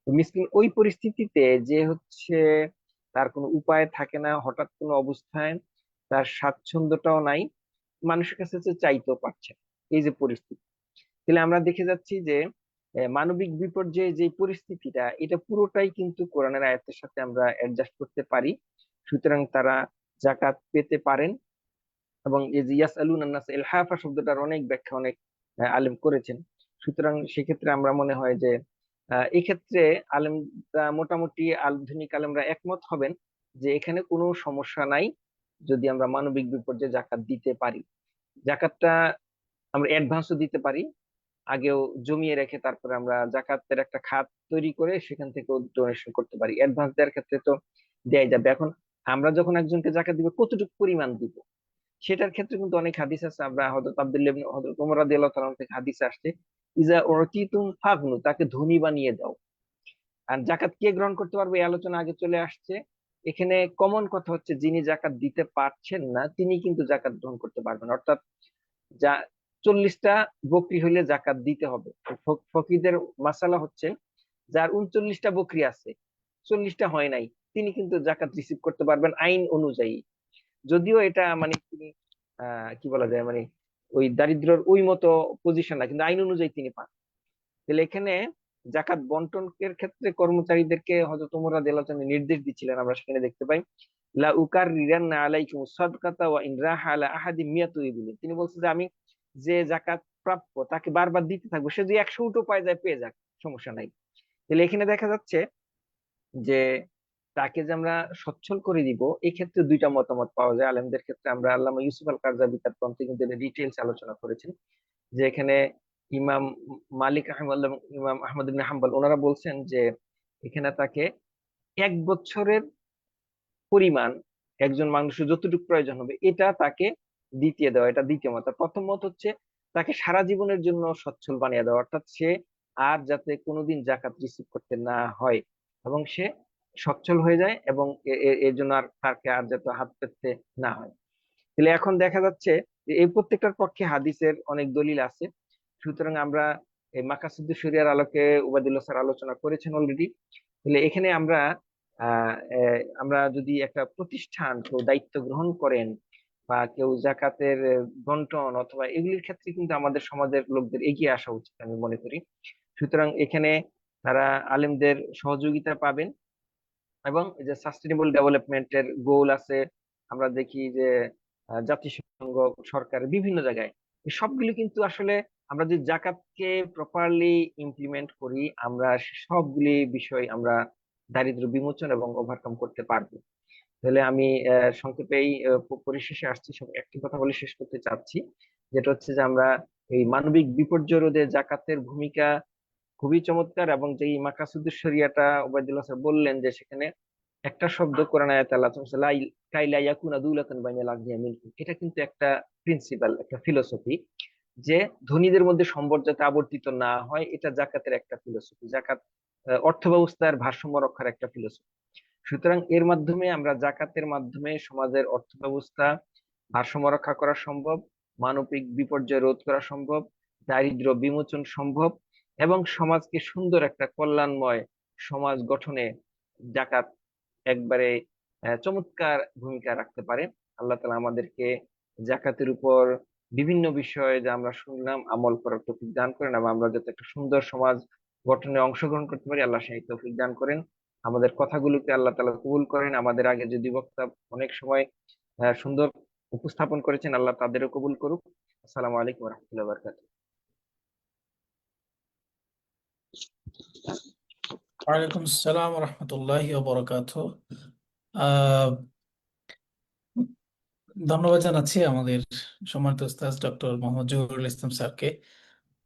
মিসকিন ওই পরিস্থিতিতে যে হচ্ছে তার কোনো উপায় থাকে না, হঠাৎ কোনো অবস্থায় তার স্বাচ্ছন্দ্যটাও নাই, মানুষের কাছে হচ্ছে চাইতেও পারছে না, এই যে পরিস্থিতি। তাহলে আমরা দেখে যাচ্ছি যে মানবিক বিপর্যয়ে যে পরিস্থিতিটা, এটা পুরোটাই কিন্তু কোরআনের আয়াতের সাথে আমরা অ্যাডজাস্ট করতে পারি। সুতরাং তারা জাকাত পেতে পারেন। এবং এই যে ইয়াসআলুনা নাস ইলহাফা শব্দটার অনেক ব্যাখ্যা অনেক আলেম করেছেন। সুতরাং সেক্ষেত্রে আমরা মনে হয় যে এক্ষেত্রে আলেমরা মোটামুটি আধুনিক আলেমরা একমত হবেন যে এখানে কোনো সমস্যা নাই যদি আমরা মানবিক বিপর্যয়ে জাকাত দিতে পারি। জাকাতটা আমরা অ্যাডভান্সও দিতে পারি, আগেও জমিয়ে রেখে তারপরে আমরা জাকাতের একটা খাত তৈরি করে সেখান থেকেও ডোনেশন করতে পারি। অ্যাডভান্স দেওয়ার ক্ষেত্রে তো দেয়াই যাবে। এখন আমরা যখন একজনকে জাকাত দিব, কতটুকু পরিমাণ দিব সেটার ক্ষেত্রে কিন্তু অনেক হাদিস আছে। আমরা হযরত আব্দুল্লাহ ইবনে হযরত ওমর রাদিয়াল্লাহু তাআলা থেকে হাদিস আসছে, ইজা উতিতুম ফাগনু, তাকে ধনী বানিয়ে দাও। আর জাকাত কে গ্রহণ করতে পারবে এই আলোচনা আগে চলে আসছে। এখানে কমন কথা হচ্ছে যিনি জাকাত দিতে পারছেন না তিনি কিন্তু জাকাত গ্রহণ করতে পারবেন। অর্থাৎ যা 40টা বকরি হইলে জাকাত দিতে হবে। ফকিরদের মাসালা হচ্ছে যার 39টা বকরি আছে, 40টা হয় নাই, তিনি কিন্তু জাকাত রিসিভ করতে পারবেন আইন অনুযায়ী। যদিও এটা মানে তিনি কি বলা যায়, মানে ওই দারিদ্রর ওই মতো পজিশন না, কিন্তু আইন অনুযায়ী তিনি পান। তাহলে এখানে জাকাত বন্টনের ক্ষেত্রে কর্মচারীদেরকে হযরত ওমর রাদিয়াল্লাহু তাআলা নির্দেশ দিচ্ছিলেন, আমরা সেখানে দেখতে পাই লা উকাররিরান্না আলাইকুম সাদকাতা ওয়া ইন রাহা আলা আহাদিম মিয়াতু ইবিল। তিনি বলছেন যে আমি যে জাকাত প্রাপ্য তাকে বারবার দিতে থাকবো, সে যদি 100 উটও পায় যায় পেয়ে যাক, সমস্যা নাই। তাহলে এখানে দেখা যাচ্ছে যে তাকে যে আমরা সচ্ছল করে দিব, এই ক্ষেত্রে দুইটা মতামত পাওয়া যায় আলেমদের ক্ষেত্রে। আমরা আল্লামা ইউসুফ আল কারজাবী তার গ্রন্থে কিন্তু ডিটেইলস আলোচনা করেছেন, যে এখানে ইমাম মালিক রাহিমাহুল্লাহ এবং ইমাম আহমদ ইবনে হাম্বল ওনারা বলছেন যে এখানে তাকে 1 বছরের পরিমাণ একজন মানুষের যতটুকু প্রয়োজন হবে এটা তাকে দ্বিতীয় দেওয়া, এটা দ্বিতীয় মত। আর প্রথম মত হচ্ছে তাকে সারা জীবনের জন্য সচ্ছল বানিয়ে দেওয়া, অর্থাৎ সে আর যাতে কোনোদিন জাকাত রিসিভ করতে না হয় এবং সে সচ্ছল হয়ে যায়, এবং এর জন্য আর তাকে আর যাতে হাত পেতে না হয়। তাহলে এখন দেখা যাচ্ছে যে এই প্রত্যেকটার পক্ষে হাদিসের অনেক দলিল আছে। সুতরাং আমরা এই মাকাসিদুশ শরিয়ার আলোকে উবাইদুল্লাহ স্যার আলোচনা করেছেন অলরেডি। তাহলে এখানে আমরা আমরা যদি একটা প্রতিষ্ঠান কেউ দায়িত্ব গ্রহণ করেন বা কেউ জাকাতের বন্টন অথবা এগুলির ক্ষেত্রে কিন্তু আমাদের সমাজের লোকদের এগিয়ে আসা উচিত আমি মনে করি। সুতরাং এখানে তারা আলেমদের সহযোগিতা পাবেন, এবং এই যে সাস্টেনেবল ডেভেলপমেন্টের গোল আছে, আমরা দেখি যে জাতিসংঘ, সরকারের বিভিন্ন জায়গায়, এই সবগুলো কিন্তু আসলে আমরা যদি জাকাতকে প্রপারলি ইমপ্লিমেন্ট করি, আমরা সবগুলি বিষয় আমরা দারিদ্র্য বিমোচন এবং ওভারকাম করতে পারবো। তাহলে আমি সংক্ষেপেই পরিশেষে আসছি, সব একটি কথা বলে শেষ করতে চাচ্ছি, যেটা হচ্ছে যে আমরা এই মানবিক বিপর্যয় রোধে জাকাতের ভূমিকা খুবই চমৎকার। এবং যে মাকাসুদুস শরিয়াটা ওবায়দুল্লাহ স্যার বললেন যে সেখানে একটা শব্দ কোরআন আয়াতে আল্লাহ তাআলা বলেছেন, কাই লা ইয়াকুনা দুলাতান বাইনাল আগনিয়া মিনকুম। এটা কিন্তু একটা প্রিন্সিপাল, একটা ফিলোসফি, যে ধনীদের মধ্যে সম্পদ যাতে আবর্তিত না হয়, এটা জাকাতের একটা ফিলোসফি। জাকাত অর্থ ব্যবস্থার ভারসাম্য রক্ষার একটা ফিলোসফি। সুতরাং এর মাধ্যমে আমরা জাকাতের মাধ্যমে সমাজের অর্থ ব্যবস্থা ভারসাম্য রক্ষা করা সম্ভব, মানবিক বিপর্যয় রোধ করা সম্ভব, দারিদ্র্য বিমোচন সম্ভব, এবং সমাজকে সুন্দর একটা কল্যাণময় সমাজ গঠনে জাকাত একবারে চমৎকার ভূমিকা রাখতে পারে। আল্লাহ তাআলা আমাদেরকে জাকাতের উপর বিভিন্ন বিষয়ে যা আমরা শুনলাম আমল করার তৌফিক দান করেন, এবং আমরা যাতে একটা সুন্দর সমাজ গঠনে অংশগ্রহণ করতে পারি, আল্লাহ সেই তৌফিক দান করেন। আমাদের কথাগুলোকে আল্লাহ তাআলা কবুল করেন। আমাদের আগে যদি বক্তা অনেক সময় সুন্দর উপস্থাপন করেছেন, আল্লাহ তাদেরও কবুল করুক। আসসালামু আলাইকুম ওয়া রাহমাতুল্লাহি ওয়া বারাকাতুহু। ওয়ালাইকুম আসসালাম রহমতুল্লাহি ওবরাকাতুহ। আহ ধন্যবাদ জানাচ্ছি আমাদের সম্মানিত উস্তাদ ডক্টর মোহাম্মদ জহুরুল ইসলাম স্যারকে।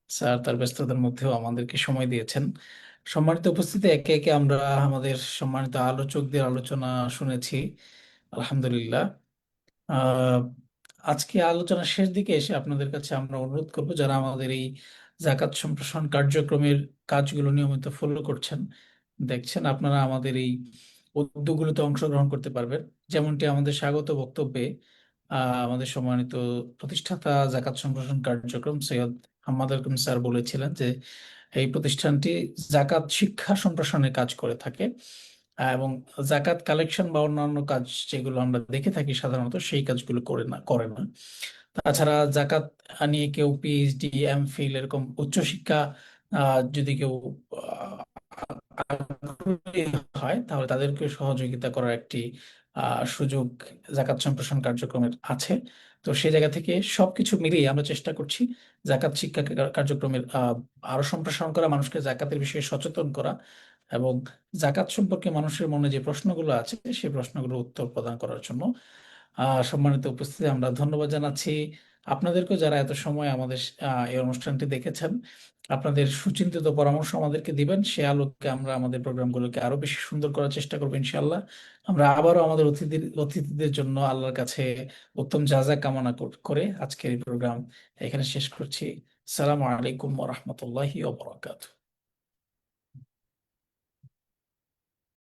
স্যার তার ব্যস্ততার মধ্যেও আমাদেরকে সময় দিয়েছেন। সম্মানিত উপস্থিতি, একে একে আমরা আমাদের সম্মানিত আলোচকদের আলোচনা শুনেছি, আলহামদুলিল্লাহ। আহ আজকে আলোচনার শেষ দিকে এসে আপনাদের কাছে আমরা অনুরোধ করব, যারা আমাদের এই জাকাত সম্প্রসারণ কার্যক্রমের কাজগুলো নিয়মিত ফলো করছেন, দেখছেন, আপনারা আমাদের এই উদ্যোগগুলোতে অংশগ্রহণ করতে পারবেন। যেমনটি আমাদের স্বাগত বক্তব্যে আমাদের সম্মানিত প্রতিষ্ঠাতা জাকাত সম্প্রসারণ কার্যক্রম সৈয়দ হাম্মাদ আল স্যার বলেছিলেন যে এই প্রতিষ্ঠানটি জাকাত শিক্ষা সম্প্রসারণের কাজ করে থাকে, এবং জাকাত কালেকশন বা অন্যান্য কাজ যেগুলো আমরা দেখে থাকি সাধারণত সেই কাজগুলো করে না। তাছাড়া জাকাত নিয়ে কেউ পিএইচডি, এমফিল এরকম উচ্চশিক্ষা যদি কেউ আগ্রহী হয়, তাহলে তাদেরকে সহযোগিতা করার একটি সুযোগ জাকাত সম্প্রসারণ কার্যক্রমের আছে। তো সেই জায়গা থেকে সবকিছু মিলিয়ে আমরা চেষ্টা করছি জাকাত শিক্ষা কার্যক্রমের আরো সম্প্রসারণ করা, মানুষকে জাকাতের বিষয়ে সচেতন করা, এবং জাকাত সম্পর্কে মানুষের মনে যে প্রশ্নগুলো আছে সেই প্রশ্নগুলোর উত্তর প্রদান করার জন্য। সম্মানিত উপস্থিতি, আমরা ধন্যবাদ জানাচ্ছি আপনাদেরকেও, যারা এত সময় আমাদের এই অনুষ্ঠানটি দেখেছেন। আপনাদের সুচিন্তিত পরামর্শ আমাদেরকে দিবেন, সে আলোকে আমরা আমাদের প্রোগ্রামগুলোকে আরো বেশি সুন্দর করার চেষ্টা করবো ইনশাআল্লাহ। আমরা আবারও আমাদের অতিথিদের জন্য আল্লাহর কাছে উত্তম জাযা কামনা করে আজকের এই প্রোগ্রাম এখানে শেষ করছি। আসসালামু আলাইকুম ওয়া রাহমাতুল্লাহি ওয়া বারাকাতুহু।